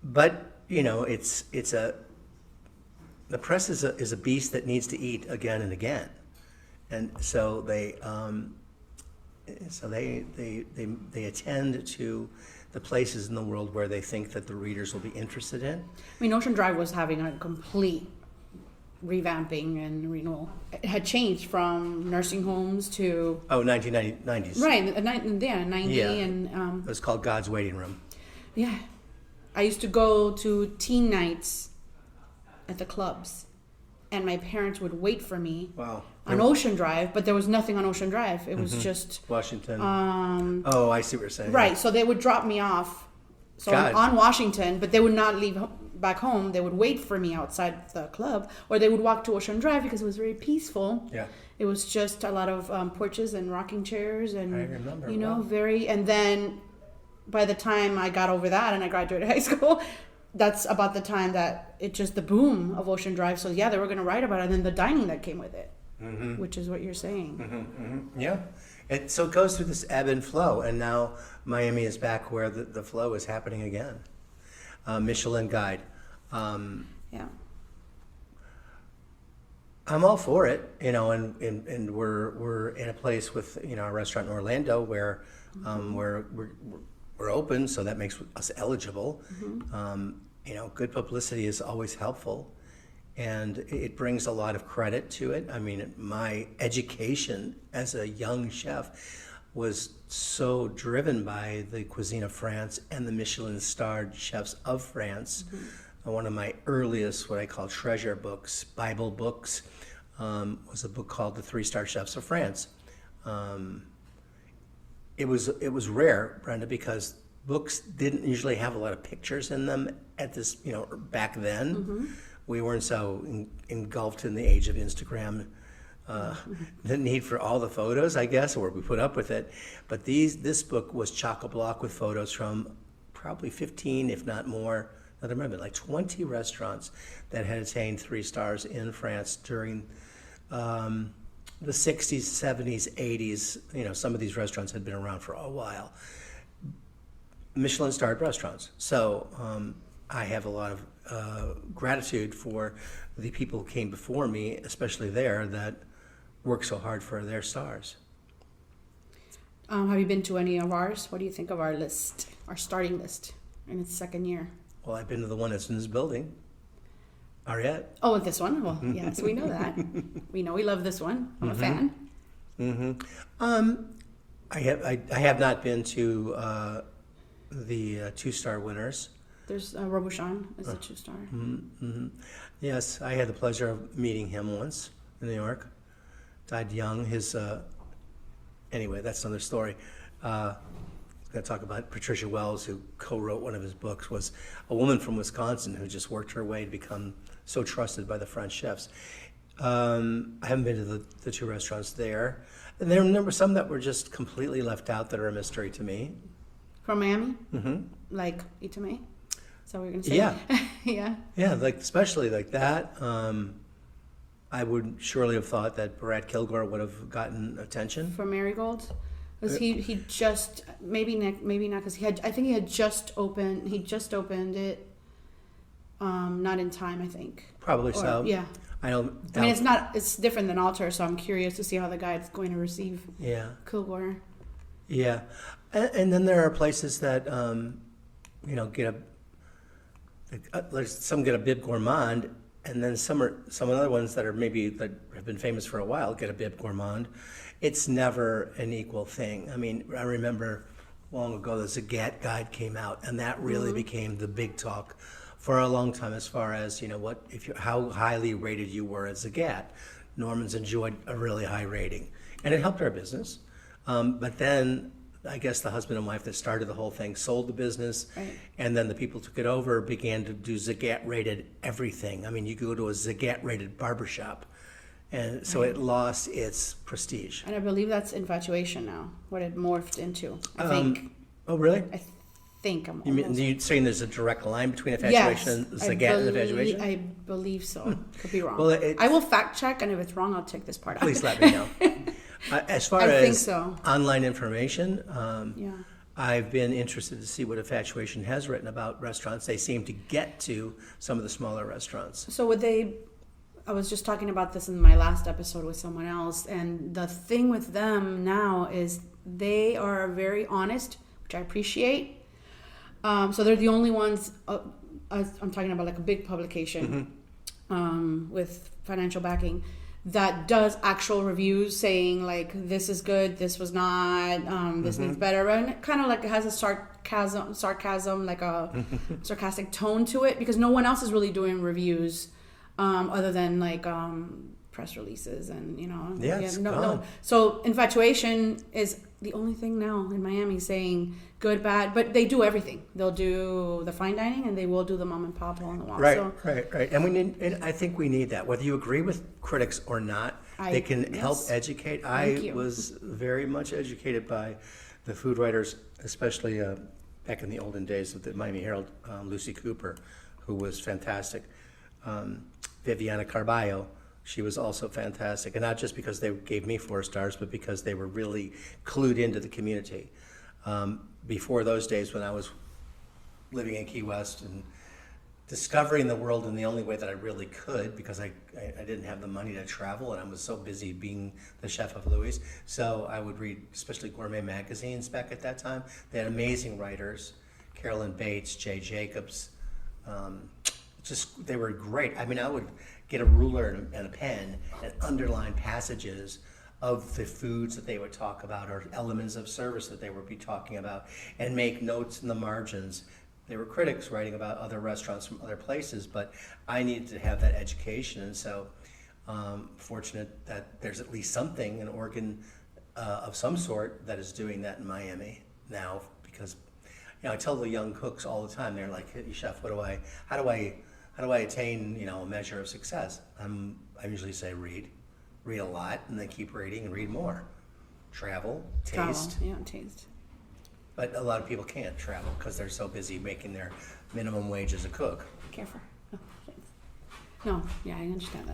But you know, the press is a beast that needs to eat again and again, and so they attend to the places in the world where they think that the readers will be interested in. I mean, Ocean Drive was having a complete revamping and renewal. It had changed from nursing homes to 1990s. Right, 90 Yeah. and It was called God's Waiting Room. Yeah. I used to go to teen nights at the clubs, and my parents would wait for me on Ocean Drive, but there was nothing on Ocean Drive. It was just Washington. Oh, I see what you're saying. Right, so they would drop me off on Washington, but they would not leave back home. They would wait for me outside the club, or they would walk to Ocean Drive because it was very peaceful. Yeah. It was just a lot of porches and rocking chairs, and I remember. And then by the time I got over that and I graduated high school, that's about the time that it just the boom of Ocean Drive. So yeah, they were going to write about it, and then the dining that came with it, which is what you're saying. Yeah. So it goes through this ebb and flow, and now Miami is back where the flow is happening again. Michelin Guide. Yeah. I'm all for it, and we're in a place with our restaurant in Orlando where we're open, so that makes us eligible. Good publicity is always helpful, and it brings a lot of credit to it. I mean, my education as a young chef was so driven by the cuisine of France and the Michelin-starred chefs of France. One of my earliest, what I call treasure books, Bible books, was a book called The 3-Star Chefs of France. It was rare, Brenda, because books didn't usually have a lot of pictures in them at this, back then. We weren't so engulfed in the age of Instagram, the need for all the photos, I guess, or we put up with it. But this book was chock-a-block with photos from probably 15, if not more. I remember, like 20 restaurants that had attained 3 stars in France during the 60s, 70s, 80s. Some of these restaurants had been around for a while. Michelin-starred restaurants. So I have a lot of gratitude for the people who came before me, especially there, that worked so hard for their stars. Have you been to any of ours? What do you think of our list, our starting list in its second year? Well, I've been to the one that's in this building. Ariette. Oh, this one? Well, yes, we know that. We know we love this one. I'm a fan. I have not been to the 2-star winners. There's Robuchon is a 2-star. Yes, I had the pleasure of meeting him once in New York. Died young. Anyway, that's another story. I'm going to talk about Patricia Wells, who co-wrote one of his books, was a woman from Wisconsin who just worked her way to become so trusted by the French chefs. I haven't been to the 2 restaurants there. And there were some that were just completely left out that are a mystery to me. From Miami? Like Itame? Is that what you're going to say? Yeah. Yeah. Yeah, especially like that. I would surely have thought that Brad Kilgore would have gotten attention. For Marigold? Was he just maybe not because I think he had just opened it, not in time, I think. Probably so. Yeah. I mean, it's different than Altar, so I'm curious to see how the guide's going to receive Kilgore. Yeah, and then there are places that get some get a bib gourmand, and then some other ones that have been famous for a while get a bib gourmand. It's never an equal thing. I mean, I remember long ago the Zagat guide came out, and that really became the big talk for a long time as far as how highly rated you were at Zagat. Norman's enjoyed a really high rating, and it helped our business. But then I guess the husband and wife that started the whole thing sold the business, right. And then the people took it over, began to do Zagat-rated everything. I mean, you go to a Zagat-rated barbershop, and so it lost its prestige. And I believe that's infatuation now, what it morphed into, I think. Oh, really? I think I'm You're saying there's a direct line between infatuation and Zagat and infatuation? I believe so. Could be wrong. Well, I will fact check, and if it's wrong, I'll take this part out. Please let me know. As far as online information, I've been interested to see what Infatuation has written about restaurants. They seem to get to some of the smaller restaurants. So I was just talking about this in my last episode with someone else, and the thing with them now is they are very honest, which I appreciate. So they're the only ones, I'm talking about like a big publication with financial backing, that does actual reviews saying like this is good, this was not, this needs better, and it kind of like it has a sarcasm, like a sarcastic tone to it, because no one else is really doing reviews other than like press releases and no. So Infatuation is the only thing now in Miami saying good, bad, but they do everything. They'll do the fine dining and they will do the mom and pop hole in the wall. Right. And I think we need that. Whether you agree with critics or not, they can help educate. I was very much educated by the food writers, especially back in the olden days of the Miami Herald, Lucy Cooper, who was fantastic. Viviana Carballo, she was also fantastic. And not just because they gave me 4 stars, but because they were really clued into the community. Before those days when I was living in Key West and discovering the world in the only way that I really could, because I didn't have the money to travel and I was so busy being the chef of Louis. So I would read especially gourmet magazines back at that time. They had amazing writers, Carolyn Bates, Jay Jacobs. They were great. I mean, I would get a ruler and a pen and underline passages of the foods that they would talk about or elements of service that they would be talking about and make notes in the margins. They were critics writing about other restaurants from other places, but I needed to have that education. And so fortunate that there's at least something, an organ of some sort that is doing that in Miami now, because I tell the young cooks all the time, they're like, hey, chef, how do I attain, a measure of success? I usually say read a lot, and then keep reading and read more. Travel, taste. Taste. But a lot of people can't travel because they're so busy making their minimum wage as a cook. Careful. No, yeah, I understand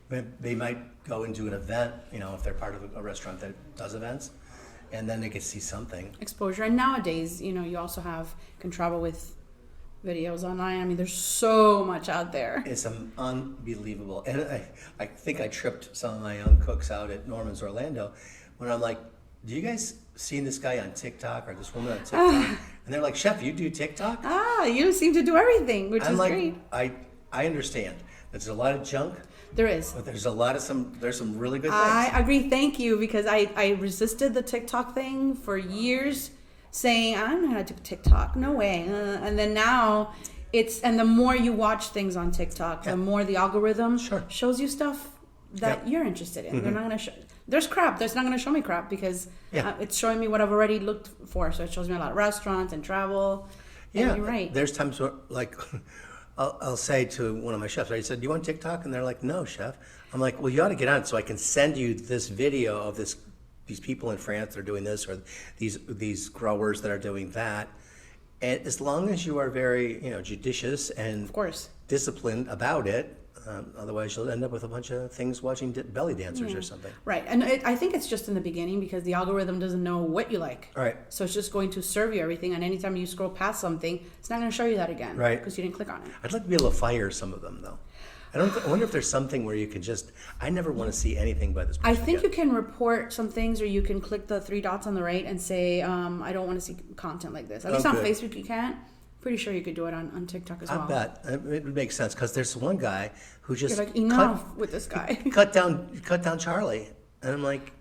that. They might go and do an event, if they're part of a restaurant that does events, and then they can see something. Exposure. And nowadays, you also can travel with videos online. I mean, there's so much out there. It's unbelievable. And I think I tripped some of my young cooks out at Norman's Orlando when I'm like, do you guys seen this guy on TikTok or this woman on TikTok? And they're like, chef, you do TikTok? You seem to do everything, which is like, great. I understand. There's a lot of junk. There is. But there's some really good things. I agree. Thank you, because I resisted the TikTok thing for years, saying, I don't know how to do TikTok. No way. And then now and the more you watch things on TikTok, the more the algorithm shows you stuff that you're interested in. Mm-hmm. They're not going to there's crap. There's not going to show me crap because it's showing me what I've already looked for. So it shows me a lot of restaurants and travel. And you're right. There's times where, like, I'll say to one of my chefs, I said, do you want TikTok? And they're like, no, chef. I'm like, well, you ought to get on it so I can send you this video of these people in France that are doing this, or these growers that are doing that. And as long as you are very, judicious and of course disciplined about it, otherwise you'll end up with a bunch of things watching belly dancers or something. Right. And I think it's just in the beginning because the algorithm doesn't know what you like. Right. So it's just going to serve you everything. And anytime you scroll past something, it's not going to show you that again. Right. Because you didn't click on it. I'd like to be able to fire some of them, though. I wonder if there's something where you can I never want to see anything by this person. I think you can report some things, or you can click the 3 dots on the right and say, I don't want to see content like this. At least on Facebook you can't. Pretty sure you could do it on TikTok as well. I bet. It would make sense, because there's one guy who just You're like, enough with this guy. cut down Charlie. And I'm like,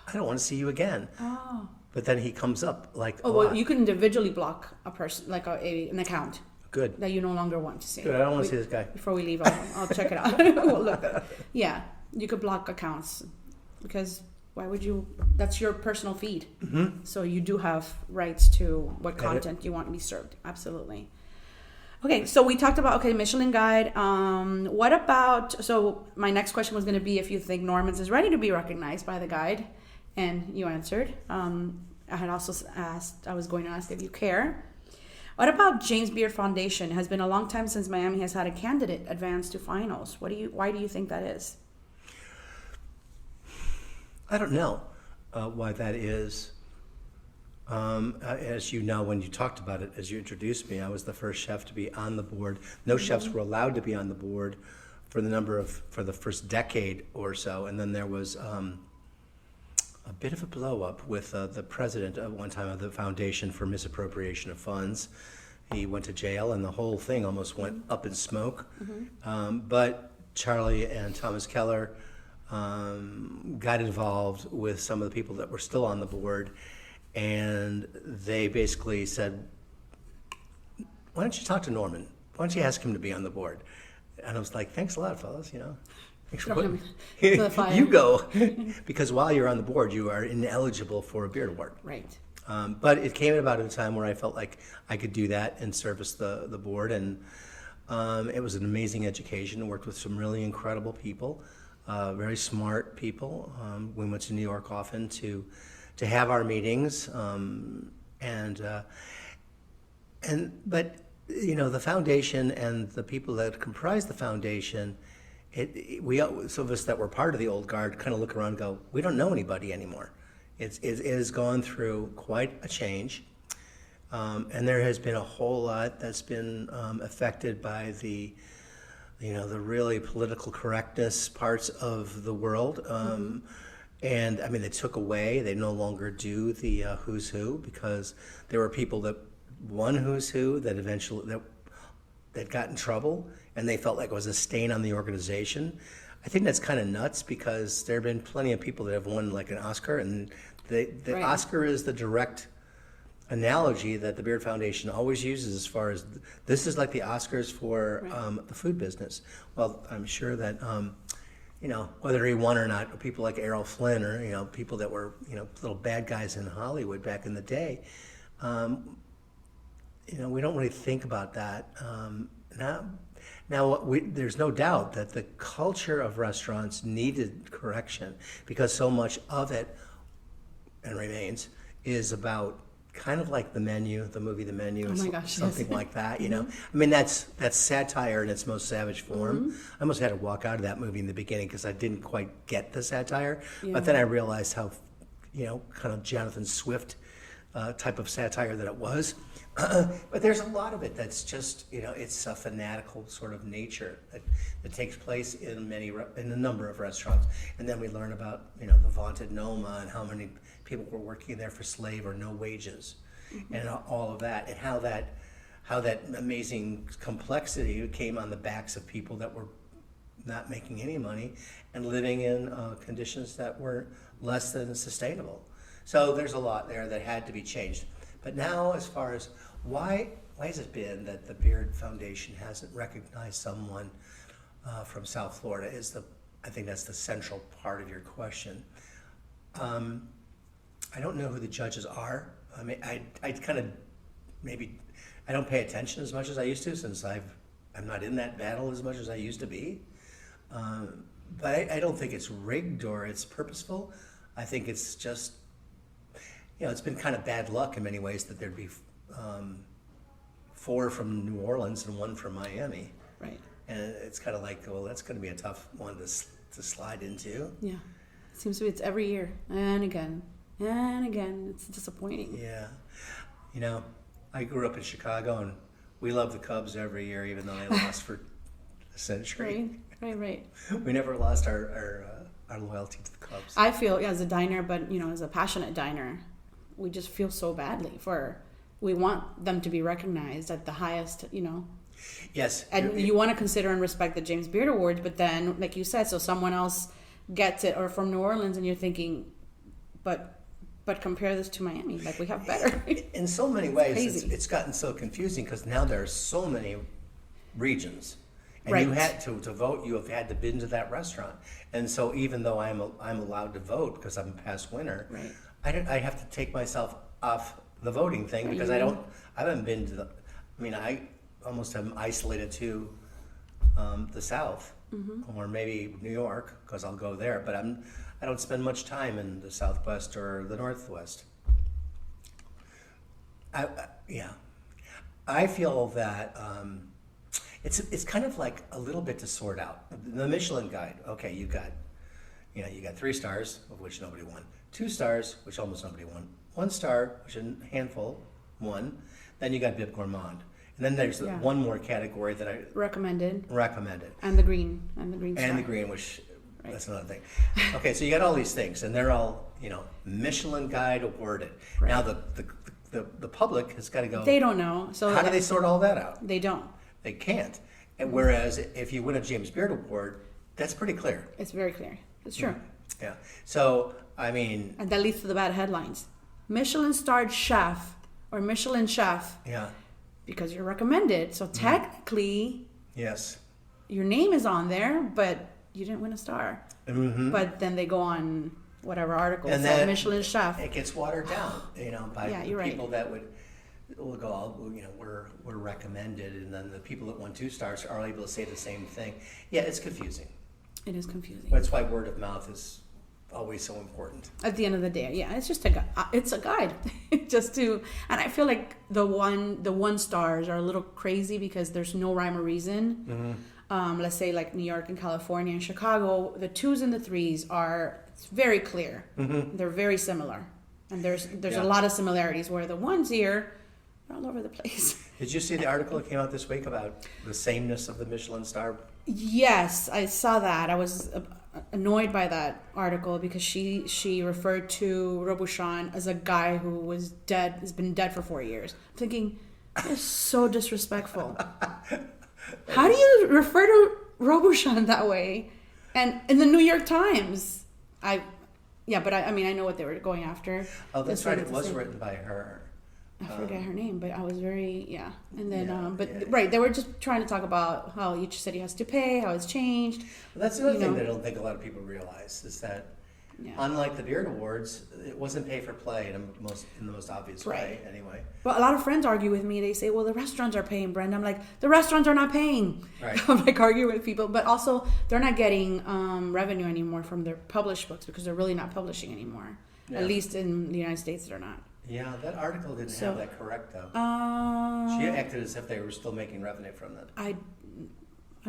I don't want to see you again. Oh. But then he comes up like, well, you can individually block a person, like an account. Good. That you no longer want to see. Good. I don't want to see this guy. Before we leave, I'll check it out. We'll look at it. Yeah, you could block accounts because why would you? That's your personal feed. Mm-hmm. So you do have rights to what content you want to be served. Absolutely. Okay, so we talked about Michelin Guide. What about? So my next question was going to be if you think Norman's is ready to be recognized by the guide, and you answered. I had also asked. I was going to ask if you care. What about James Beard Foundation? It has been a long time since Miami has had a candidate advance to finals. Why do you think that is? I don't know why that is. As you know, when you talked about it, as you introduced me, I was the first chef to be on the board. No chefs were allowed to be on the board for the first decade or so, and then there was a bit of a blow up with the president at one time of the foundation for misappropriation of funds. He went to jail, and the whole thing almost went up in smoke. Mm-hmm. But Charlie and Thomas Keller got involved with some of the people that were still on the board, and they basically said, why don't you talk to Norman? Why don't you ask him to be on the board? And I was like, thanks a lot, fellas, Thanks for putting, you go. Because while you're on the board, you are ineligible for a beard award. Right. But it came about at a time where I felt like I could do that and service the board. And it was an amazing education. I worked with some really incredible people, very smart people. We went to New York often to have our meetings. But the foundation and the people that comprise the foundation, some of us that were part of the old guard kind of look around and go, we don't know anybody anymore. It has gone through quite a change, and there has been a whole lot that's been affected by the really political correctness parts of the world. And I mean, they no longer do the who's who, because there were people that won who's who that eventually that got in trouble, and they felt like it was a stain on the organization. I think that's kind of nuts, because there have been plenty of people that have won like an Oscar, and the Right. Oscar is the direct analogy that the Beard Foundation always uses, as far as this is like the Oscars for the food business. Well, I'm sure that whether he won or not, people like Errol Flynn, or people that were little bad guys in Hollywood back in the day, we don't really think about that now. There's no doubt that the culture of restaurants needed correction, because so much of it, and remains, is about kind of like the menu, the movie The Menu, Oh my gosh, something yes. like that. I mean, that's satire in its most savage form. I almost had to walk out of that movie in the beginning because I didn't quite get the satire. Yeah. But then I realized how, kind of Jonathan Swift type of satire that it was. But there's a lot of it that's just, it's a fanatical sort of nature that takes place in a number of restaurants. And then we learn about, the vaunted Noma and how many people were working there for slave or no wages, and all of that, and how that amazing complexity came on the backs of people that were not making any money and living in conditions that were less than sustainable. So there's a lot there that had to be changed. But now, as far as why has it been that the Beard Foundation hasn't recognized someone from South Florida I think that's the central part of your question. I don't know who the judges are. I mean, I kind of I don't pay attention as much as I used to, since I'm not in that battle as much as I used to be. But I don't think it's rigged or it's purposeful. I think it's just, it's been kind of bad luck in many ways that there'd be 4 from New Orleans and 1 from Miami. Right. And it's kind of like, well, that's going to be a tough one to slide into. Yeah. It seems to be it's every year and again and again. It's disappointing. Yeah. I grew up in Chicago, and we love the Cubs every year, even though they lost for a century. Right. We never lost our loyalty to the Cubs. I feel, as a diner, but as a passionate diner, we just feel so badly we want them to be recognized at the highest, Yes. And you want to consider and respect the James Beard Awards, but then, like you said, so someone else gets it, or from New Orleans, and you're thinking, but compare this to Miami, like we have better. In so many ways, crazy. it's gotten so confusing, because now there are so many regions, and Right. you had to vote. You have had to been to that restaurant, and so even though I'm allowed to vote because I'm a past winner, Right. I have to take myself off the voting thing, because I haven't been to I almost am isolated to the South, or maybe New York, because I'll go there, but I don't spend much time in the Southwest or the Northwest. I feel that it's kind of like a little bit to sort out. The Michelin Guide, okay, you got 3 stars, of which nobody won. 2 stars, which almost nobody won. 1 star, which a handful won. Then you got Bib Gourmand. And then there's one more category that I recommended. And the green star. the green, which that's another thing. Okay, so you got all these things, and they're all Michelin Guide awarded. Right. Now the public has got to go. They don't know. So how do they sort all that out? They don't. They can't. And whereas if you win a James Beard Award, that's pretty clear. It's very clear. It's true. Yeah. So I mean, And that leads to the bad headlines. Michelin starred chef or Michelin chef Yeah. because you're recommended. So technically, Yes. your name is on there, but you didn't win a star. Mm-hmm. But then they go on whatever article And said then Michelin chef. It gets watered down, by Yeah, the you're right. people that will go, we're recommended, and then the people that won 2 stars are able to say the same thing. Yeah, it's confusing. It is confusing. That's why word of mouth is always so important. At the end of the day, yeah, it's just it's a guide, and I feel like the 1 stars are a little crazy because there's no rhyme or reason. Let's say like New York and California and Chicago, the 2s and the 3s it's very clear. They're very similar, and there's Yeah. a lot of similarities. Where the ones here are all over the place. Did you see the article that came out this week about the sameness of the Michelin star? Yes, I saw that. I was annoyed by that article because she referred to Robuchon as a guy who was dead, has been dead for 4 years. I'm thinking, that's so disrespectful. How do you refer to Robuchon that way? And in the New York Times, I know what they were going after. Oh, that's This right. one It is was the same. written by her. I forget her name, but I was very, And then, Yeah. right, they were just trying to talk about how each city has to pay, how it's changed. Well, that's the other You thing know. that I don't think a lot of people realize is that, Yeah. unlike the Beard Awards, it wasn't pay for play in the most obvious way, anyway. But a lot of friends argue with me. They say, well, the restaurants are paying, Brenda. I'm like, the restaurants are not paying. Right. I'm like arguing with people. But also, they're not getting revenue anymore from their published books because they're really not publishing anymore. Yeah. At least in the United States, they're not. Yeah, that article didn't have that correct, though. She acted as if they were still making revenue from that. I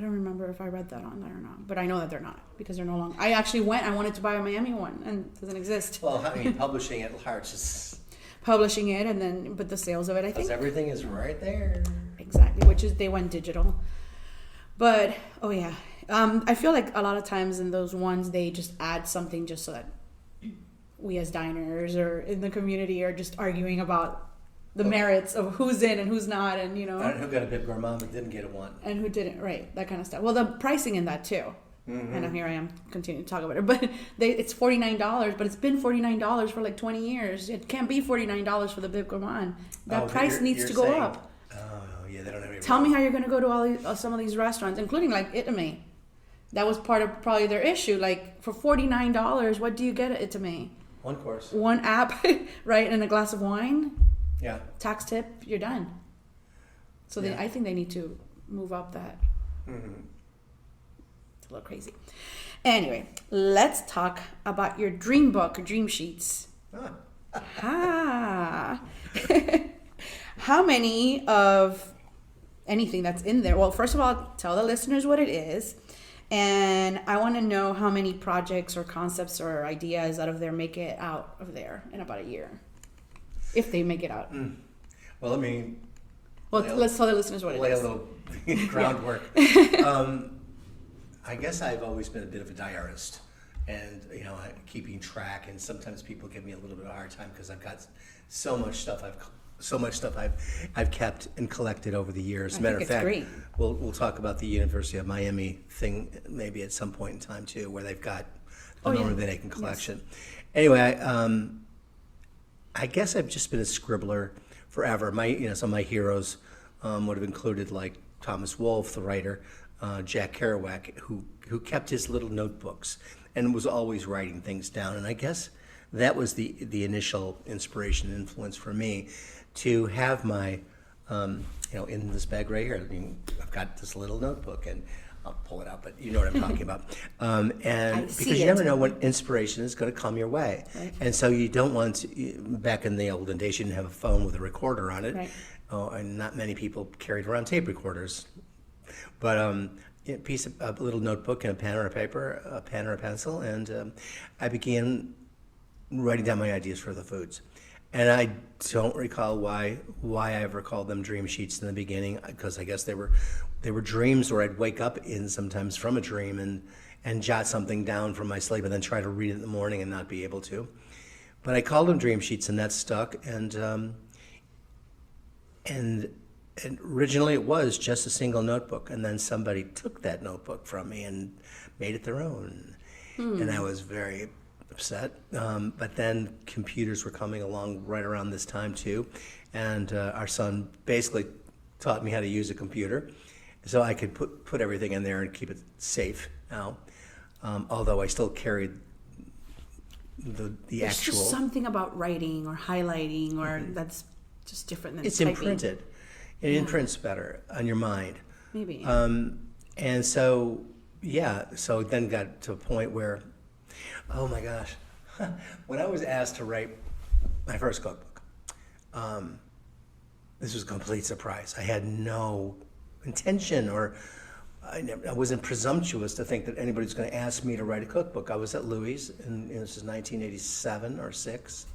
don't remember if I read that on there or not. But I know that they're not because they're no longer. I actually I wanted to buy a Miami one, and it doesn't exist. Well, I mean, publishing at large is... Publishing it, but the sales of it, I think. Because everything is right there. Exactly, which is they went digital. But, I feel like a lot of times in those ones, they just add something just so that we as diners or in the community are just arguing about the merits of who's in and who's not, and, I don't know who got a bib gourmand but didn't get a one. and who didn't, right, that kind of stuff. Well, the pricing in that too. And here I am continuing to talk about it. But it's $49, but it's been $49 for like 20 years. It can't be $49 for the bib gourmand. That price needs to go up. Oh, yeah, they don't have any... Tell me how you're going to go to some of these restaurants, including like Itame. That was part of probably their issue. Like for $49, what do you get at Itame? One course. One app, right, and a glass of wine. Yeah. Tax tip, you're done. So Yeah. I think they need to move up that. Mm-hmm. It's a little crazy. Anyway, let's talk about your dream book, dream sheets. How many of anything that's in there? Well, first of all, tell the listeners what it is. And I want to know how many projects or concepts or ideas out of there make it out of there in about a year. If they make it out. Well, let me... let's tell the listeners what it lay is. a little groundwork. I guess I've always been a bit of a diarist, and keeping track. And sometimes people give me a little bit of a hard time because I've got so much stuff I've kept and collected over the years. Matter of fact, great. we'll talk about the University of Miami thing maybe at some point in time too, where they've got the Norman Van Aken collection. Yes. Anyway, I guess I've just been a scribbler forever. Some of my heroes would have included like Thomas Wolfe, the writer, Jack Kerouac, who kept his little notebooks and was always writing things down. And I guess that was the initial inspiration and influence for me to have my, in this bag right here. I mean, I've got this little notebook, and I'll pull it out, but you know what I'm talking about. And because you never know when inspiration is going to come your way. Right. And so you don't want to, back in the olden days, you didn't have a phone with a recorder on it. Right. And not many people carried around tape recorders. But a little notebook and a pen or a paper, a pen or a pencil, and I began writing down my ideas for the foods. And I don't recall why I ever called them dream sheets in the beginning, because I guess they were dreams where I'd wake up in sometimes from a dream and jot something down from my sleep and then try to read it in the morning and not be able to. But I called them dream sheets, and that stuck. And originally it was just a single notebook, and then somebody took that notebook from me and made it their own. And I was very upset. But then computers were coming along right around this time too, and our son basically taught me how to use a computer, so I could put everything in there and keep it safe now. Although I still carried the There's actual. just something about writing or highlighting, or that's just different than It's typing. imprinted. It imprints better on your mind. Maybe. And so, so then got to a point where, oh my gosh, when I was asked to write my first cookbook, this was a complete surprise. I had no intention, or I wasn't presumptuous to think that anybody's going to ask me to write a cookbook. I was at Louis, and this is 1987 or 6,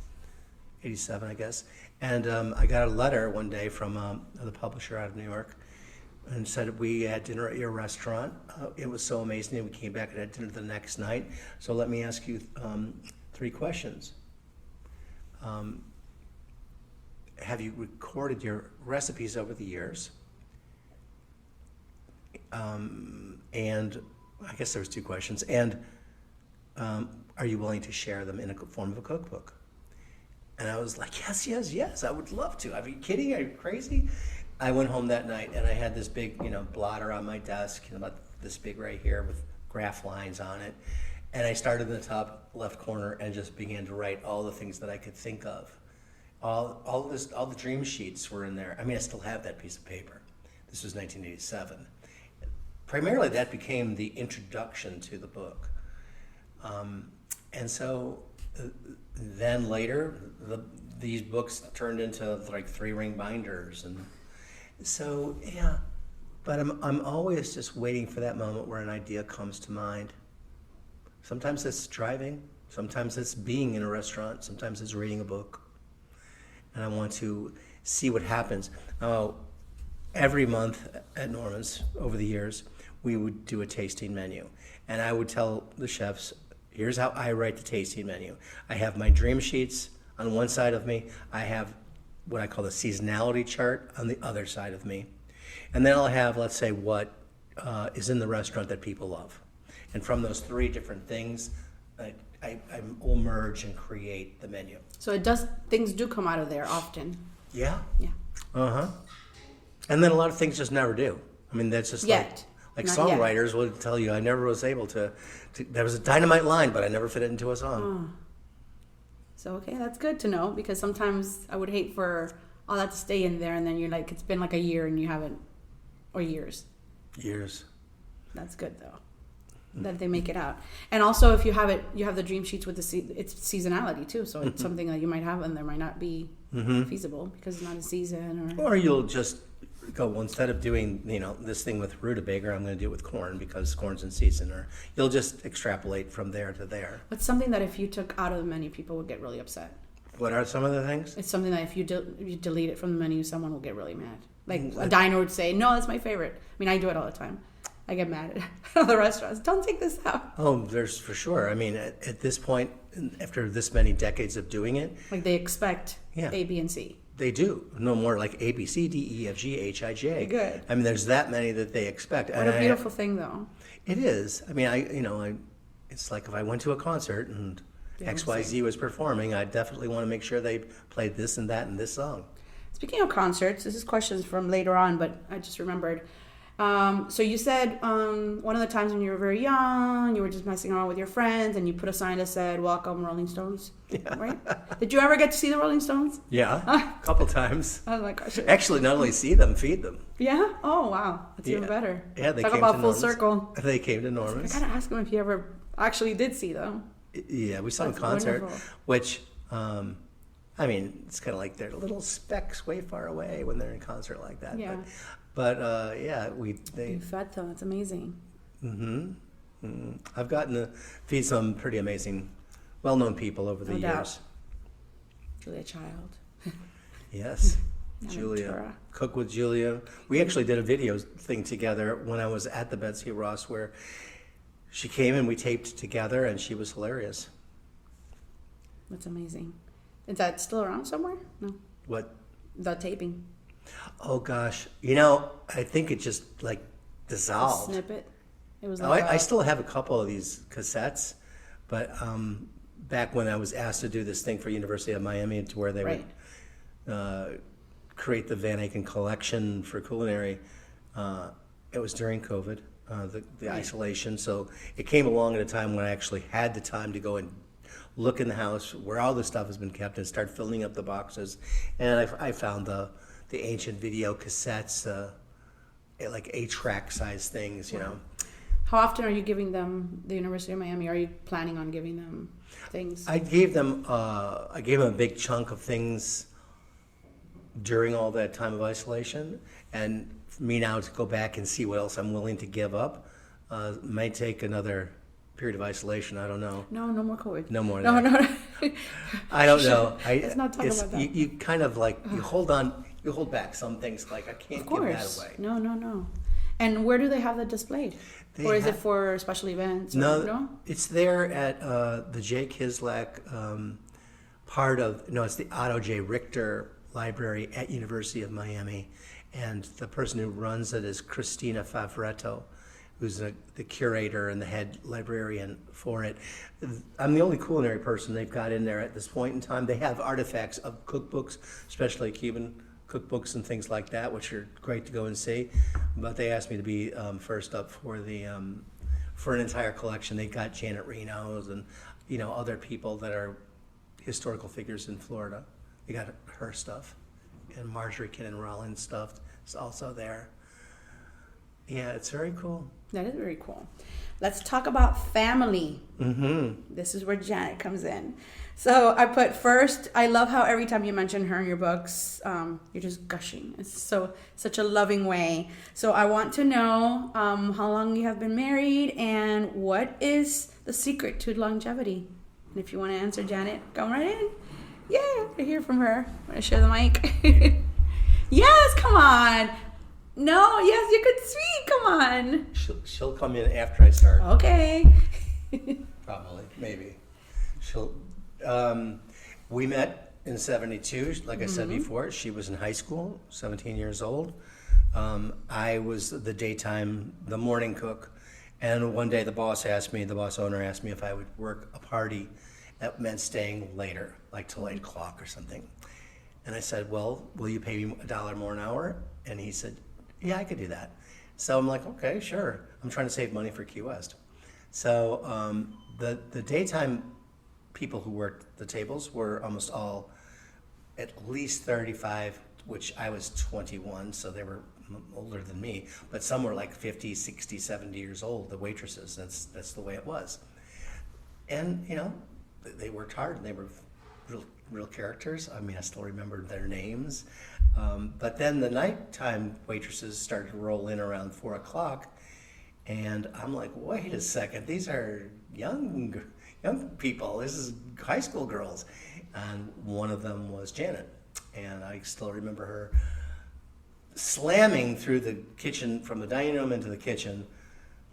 87, I guess. And I got a letter one day from the publisher out of New York, and said, we had dinner at your restaurant. It was so amazing. And we came back and had dinner the next night. So let me ask you 3 questions. Have you recorded your recipes over the years? And I guess there was 2 questions. And are you willing to share them in a form of a cookbook? And I was like, yes, I would love to. Are you kidding? Are you crazy? I went home that night and I had this big, blotter on my desk, about this big right here with graph lines on it. And I started in the top left corner and just began to write all the things that I could think of. All the dream sheets were in there. I mean, I still have that piece of paper. This was 1987. Primarily, that became the introduction to the book. And so then later, these books turned into like 3-ring binders, and so but I'm always just waiting for that moment where an idea comes to mind. Sometimes it's driving, sometimes it's being in a restaurant, sometimes it's reading a book, and I want to see what happens. Every month at Norman's over the years, we would do a tasting menu, and I would tell the chefs, here's how I write the tasting menu. I have my dream sheets on one side of me. I have what I call the seasonality chart on the other side of me. And then I'll have, let's say, what is in the restaurant that people love. And from those 3 different things, I will merge and create the menu. So things do come out of there often. Yeah. Yeah. Uh-huh. And then a lot of things just never do. I mean, that's just like Not songwriters will tell you, I never was able to, there was a dynamite line, but I never fit it into a song. Oh. So, okay, that's good to know, because sometimes I would hate for all that to stay in there and then you're like, it's been like a year and you haven't, or years. Years. That's good though, that they make it out. And also if you have it, you have the dream sheets with it's seasonality too. So it's something that you might have and there might not be feasible because it's not a season. Or you'll just go, well, instead of doing, this thing with rutabaga, I'm going to do it with corn because corn's in season. Or you'll just extrapolate from there to there. What's something that if you took out of the menu, people would get really upset? What are some of the things? It's something that if you delete it from the menu, someone will get really mad. Like a diner would say, no, that's my favorite. I mean, I do it all the time. I get mad at other restaurants. Don't take this out. Oh, there's for sure. I mean, at this point, after this many decades of doing it. Like they expect A, B, and C. They do. No more like A, B, C, D, E, F, G, H, I, J. Good. I mean, there's that many that they expect. What a beautiful thing, though. It is. I mean, it's like if I went to a concert and XYZ was performing, I definitely want to make sure they played this and that and this song. Speaking of concerts, this is questions from later on, but I just remembered. So you said one of the times when you were very young, you were just messing around with your friends and you put a sign that said, "Welcome, Rolling Stones." Yeah. Right? Did you ever get to see the Rolling Stones? Yeah, a couple times. Oh my gosh. Actually, not only see them, feed them. Yeah? Oh, wow. That's even better. Yeah, they Talk came about to full Norman's. circle. They came to Norman's. I gotta ask him if he ever actually did see them. Yeah, we saw them in concert, which, I mean, it's kind of like they're little specks way far away when they're in concert like that. Yeah. But yeah, You fed them. That's amazing. I've gotten to feed some pretty amazing, well-known people over the years. Julia Child. Yes. Yeah, Julia. Ventura. Cook with Julia. We actually did a video thing together when I was at the Betsy Ross where she came and we taped together and she was hilarious. That's amazing. Is that still around somewhere? No. What? The taping. Oh gosh. I think it just like dissolved. A snippet. It was I still have a couple of these cassettes, but back when I was asked to do this thing for University of Miami, to where they Right. would create the Van Aken collection for culinary. It was during COVID, the isolation, so it came along at a time when I actually had the time to go and look in the house where all the stuff has been kept and start filling up the boxes. And I found the ancient video cassettes, like 8-track size things, you know. How often are you giving them, the University of Miami, are you planning on giving them things? I gave them a big chunk of things during all that time of isolation, and for me now to go back and see what else I'm willing to give up might take another period of isolation. I don't know. No more COVID. No more. No. I don't know. Let's not talk about that. You kind of like you hold back some things. Like I can't give that away. No. And where do they have that displayed? Or is it for special events? No, it's there at the J. Kislak it's the Otto J. Richter Library at University of Miami. And the person who runs it is Christina Favoretto, who's the curator and the head librarian for it. I'm the only culinary person they've got in there at this point in time. They have artifacts of cookbooks, especially Cuban cookbooks and things like that, which are great to go and see. But they asked me to be first up for an entire collection. They got Janet Reno's and other people that are historical figures in Florida. They got her stuff, and Marjorie Kinnan Rollins stuff is also there. Yeah, it's very cool. That is very cool. Let's talk about family. Mm-hmm. This is where Janet comes in. So I put first, I love how every time you mention her in your books, you're just gushing. It's such a loving way. So I want to know how long you have been married and what is the secret to longevity. And if you want to answer, Janet, go right in. Yeah, I hear from her. Want to share the mic? Yes, come on. No, yes, you could speak. Come on. She'll come in after I start. Okay. Probably, maybe. We met in 72, like I said before. She was in high school, 17 years old. I was the morning cook. And one day the boss owner asked me if I would work a party that meant staying later, like till 8 o'clock or something. And I said, well, will you pay me $1 more an hour? And he said, yeah, I could do that. So I'm like, okay, sure. I'm trying to save money for Key West. So the daytime people who worked the tables were almost all at least 35, which I was 21, so they were older than me. But some were like 50, 60, 70 years old, the waitresses. That's the way it was. And, they worked hard, and they were real characters. I mean, I still remember their names. But then the nighttime waitresses started to roll in around 4 o'clock, and I'm like, wait a second, these are young people. This is high school girls. And one of them was Janet, and I still remember her slamming through the kitchen, from the dining room into the kitchen,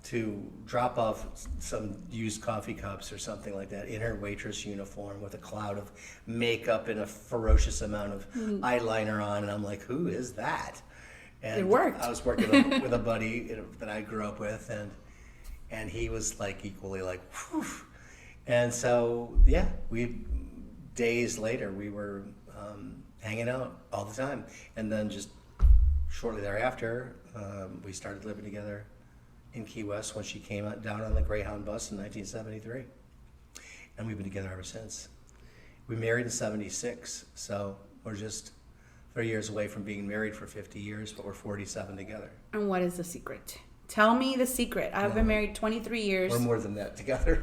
to drop off some used coffee cups or something like that in her waitress uniform with a cloud of makeup and a ferocious amount of eyeliner on. And I'm like, who is that? And it worked. I was working with a buddy that I grew up with, and he was like equally like, whew. And so, yeah, days later, we were hanging out all the time. And then just shortly thereafter, we started living together in Key West when she came down on the Greyhound bus in 1973. And we've been together ever since. We married in 76, so we're just 3 years away from being married for 50 years, but we're 47 together. And what is the secret? Tell me the secret. I've been married 23 years. We're more than that together.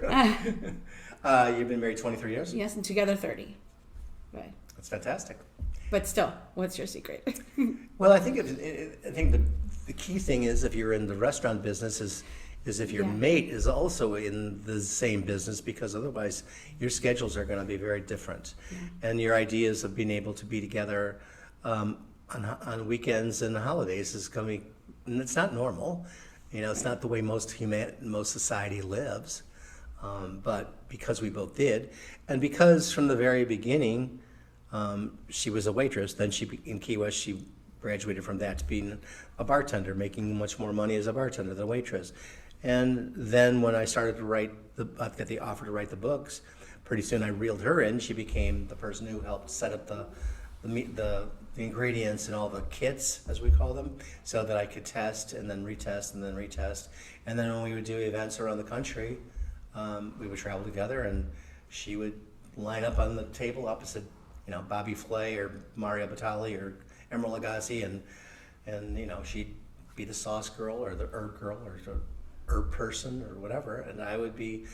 You've been married 23 years? Yes, and together 30. Right. That's fantastic. But still, what's your secret? Well, I think the key thing is, if you're in the restaurant business, is if your mate is also in the same business, because otherwise your schedules are going to be very different. And your ideas of being able to be together on weekends and holidays is going to be, and it's not normal. It's not the way most society lives. But because we both did, and because from the very beginning, she was a waitress, then in Key West, she graduated from that to being a bartender, making much more money as a bartender than a waitress. And then when I started to I got the offer to write the books, pretty soon I reeled her in. She became the person who helped set up the ingredients and all the kits, as we call them, so that I could test and then retest and then retest. And then when we would do events around the country, we would travel together, and she would line up on the table opposite, Bobby Flay or Mario Batali or Emerald Lagasse, and she'd be the sauce girl or the herb girl or the herb person or whatever, and I would be,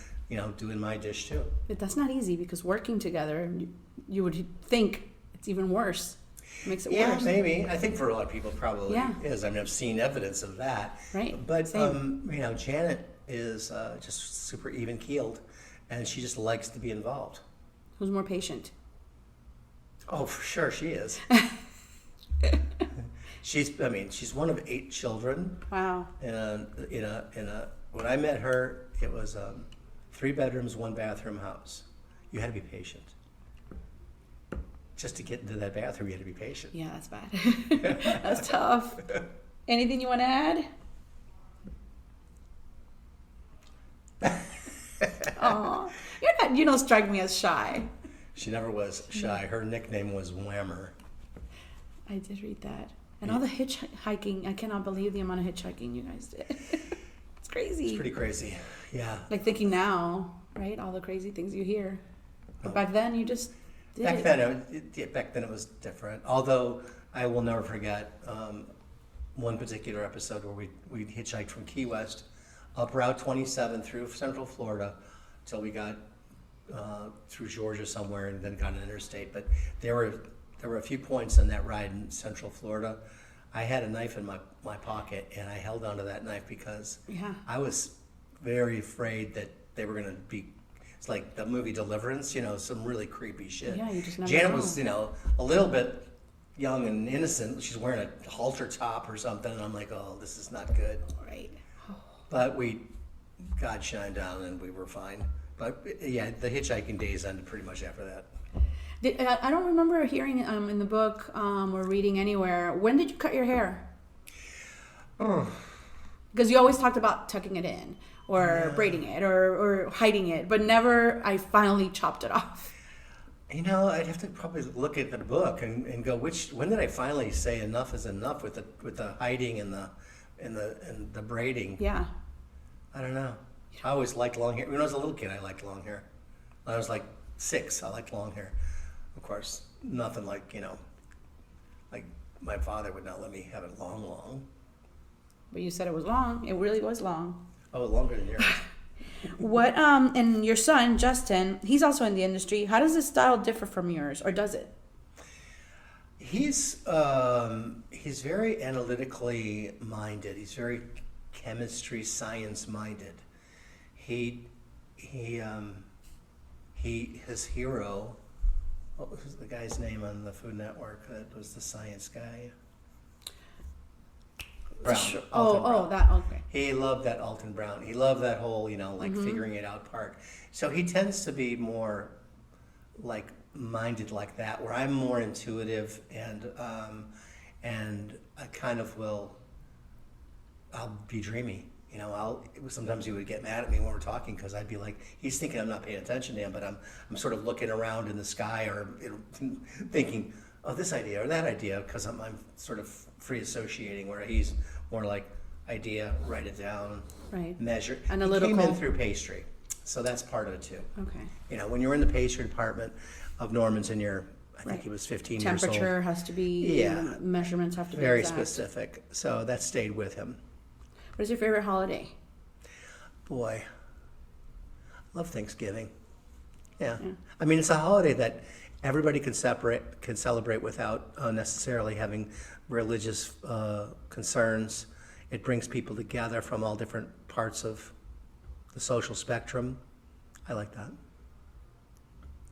doing my dish too. But that's not easy, because working together, you would think it's even worse. It makes it worse. Yeah, maybe. I think for a lot of people it probably is. I mean, I've seen evidence of that. Right. But, Janet is just super even-keeled, and she just likes to be involved. Who's more patient? Oh, for sure she is. She's one of 8 children. Wow. When I met her, it was 3 bedrooms, 1 bathroom house. You had to be patient. Just to get into that bathroom, you had to be patient. Yeah, that's bad. That's tough. Anything you want to add? Aw, you don't strike me as shy. She never was shy. Her nickname was Whammer. I did read that. And all the hitchhiking, I cannot believe the amount of hitchhiking you guys did. It's crazy. It's pretty crazy, yeah. Like thinking now, right? All the crazy things you hear. But back then, you just did back it. Then it was different. Although I will never forget one particular episode where we hitchhiked from Key West up Route 27 through Central Florida till we got through Georgia somewhere and then got an interstate. But there were a few points on that ride in Central Florida. I had a knife in my pocket, and I held onto that knife because I was very afraid that they were going to be. It's like the movie Deliverance, some really creepy shit. Yeah, you just never Janet know. was, a little bit young and innocent. She's wearing a halter top or something, and I'm like, oh, this is not good. Right. But God shined down, and we were fine. But yeah, the hitchhiking days ended pretty much after that. I don't remember hearing in the book or reading anywhere. When did you cut your hair? Because you always talked about tucking it in or braiding it or hiding it, but never I finally chopped it off. I'd have to probably look at the book and go, when did I finally say enough is enough with the hiding and the braiding? Yeah. I don't know. I always liked long hair. When I was a little kid, I liked long hair. When I was like 6, I liked long hair. Of course, nothing like, like my father would not let me have it long. But you said it was long. It really was long. Oh, longer than yours. What, and your son, Justin, he's also in the industry. How does his style differ from yours, or does it? He's very analytically minded. He's very chemistry, science minded. His hero, what was the guy's name on the Food Network that was the science guy? Brown. Brown. That, okay. He loved that Alton Brown. He loved that whole, figuring it out part. So he tends to be more minded like that, where I'm more intuitive and I kind of I'll be dreamy. Sometimes he would get mad at me when we're talking because I'd be like, he's thinking I'm not paying attention to him, but I'm sort of looking around in the sky or thinking, oh, this idea or that idea, because I'm sort of free associating, where he's more like idea, write it down, right, measure. Analytical. He came in through pastry, so that's part of it too. Okay. When you're in the pastry department of Norman's and I think he was 15 years old. Temperature has to be, measurements have to be very exact. specific. So that stayed with him. What is your favorite holiday? Boy, I love Thanksgiving. Yeah. I mean, it's a holiday that everybody can celebrate without necessarily having religious concerns. It brings people together from all different parts of the social spectrum. I like that.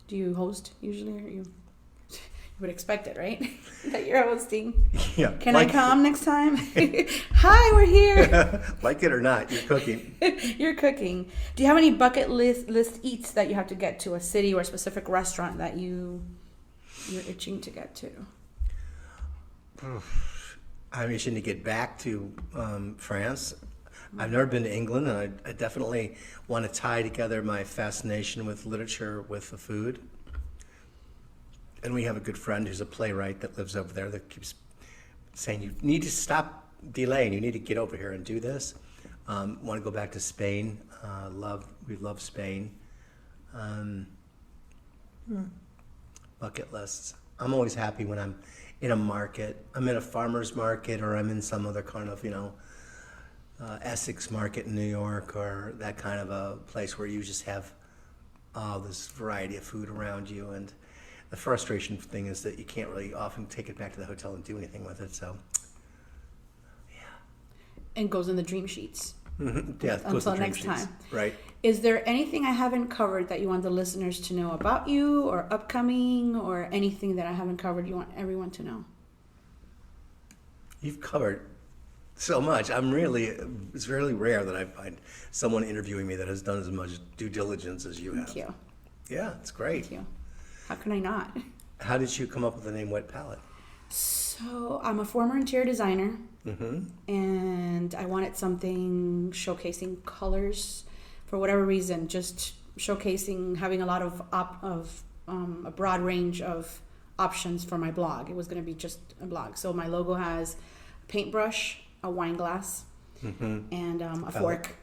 Do you host usually, or you would expect it, right? That you're hosting. Yeah. Can I come next time? Hi, we're here. Like it or not, you're cooking. You're cooking. Do you have any bucket list eats that you have to get to, a city or a specific restaurant that you're itching to get to? I'm itching to get back to France. I've never been to England, and I definitely want to tie together my fascination with literature with the food. And we have a good friend who's a playwright that lives over there that keeps saying, you need to stop delaying, you need to get over here and do this. Want to go back to Spain. We love Spain. Bucket lists. I'm always happy when I'm in a market. I'm in a farmer's market, or I'm in some other kind of, Essex market in New York, or that kind of a place where you just have this variety of food around you. And the frustration thing is that you can't really often take it back to the hotel and do anything with it. So, yeah. And goes in the dream sheets. Yeah, Until next time. Right. Is there anything I haven't covered that you want the listeners to know about you, or upcoming, or anything that I haven't covered you want everyone to know? You've covered so much. It's really rare that I find someone interviewing me that has done as much due diligence as you have. Thank you. Yeah, it's great. Thank you. How can I not? How did you come up with the name Wet Palette? So I'm a former interior designer, and I wanted something showcasing colors for whatever reason, just showcasing, having a lot of a broad range of options for my blog. It was going to be just a blog. So my logo has a paintbrush, a wine glass, and a fork.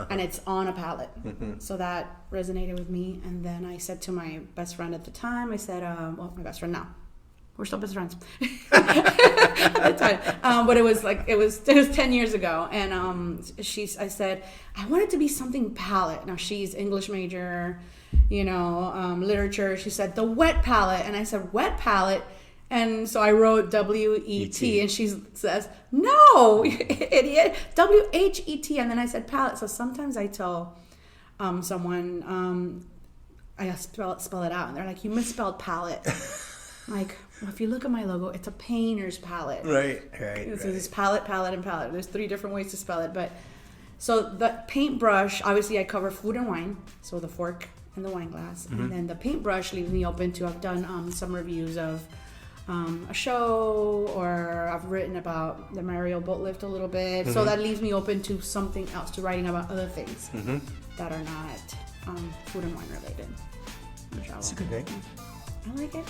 And it's on a palette. So that resonated with me. And then I said to my best friend at the time, I said, my best friend now. We're still best friends at the time. But it was 10 years ago. And I said, I want it to be something palette. Now she's English major, literature. She said, the Wet Palette. And I said, Wet Palette. And so I wrote W-E-T, and she says, no, you idiot, W-H-E-T. And then I said palette. So sometimes I tell someone, I spell it out, and they're like, you misspelled palette. Like, well, if you look at my logo, it's a painter's palette. Right. So there's palette, and palette. There's 3 different ways to spell it. But so the paintbrush, obviously I cover food and wine, so the fork and the wine glass. And then the paintbrush leaves me open to, I've done some reviews of a show, or I've written about the Mario boat lift a little bit. So that leaves me open to something else, to writing about other things that are not food and wine related. It's a good name. I like it.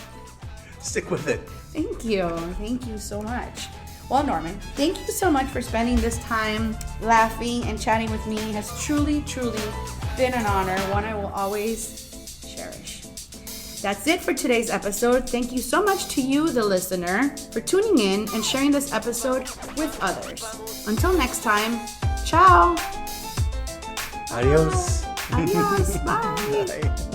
Stick with it. Thank you. Thank you so much. Well, Norman, thank you so much for spending this time laughing and chatting with me. It has truly, truly been an honor, one I will always cherish. That's it for today's episode. Thank you so much to you, the listener, for tuning in and sharing this episode with others. Until next time, ciao. Adios. Adios. Bye. Bye.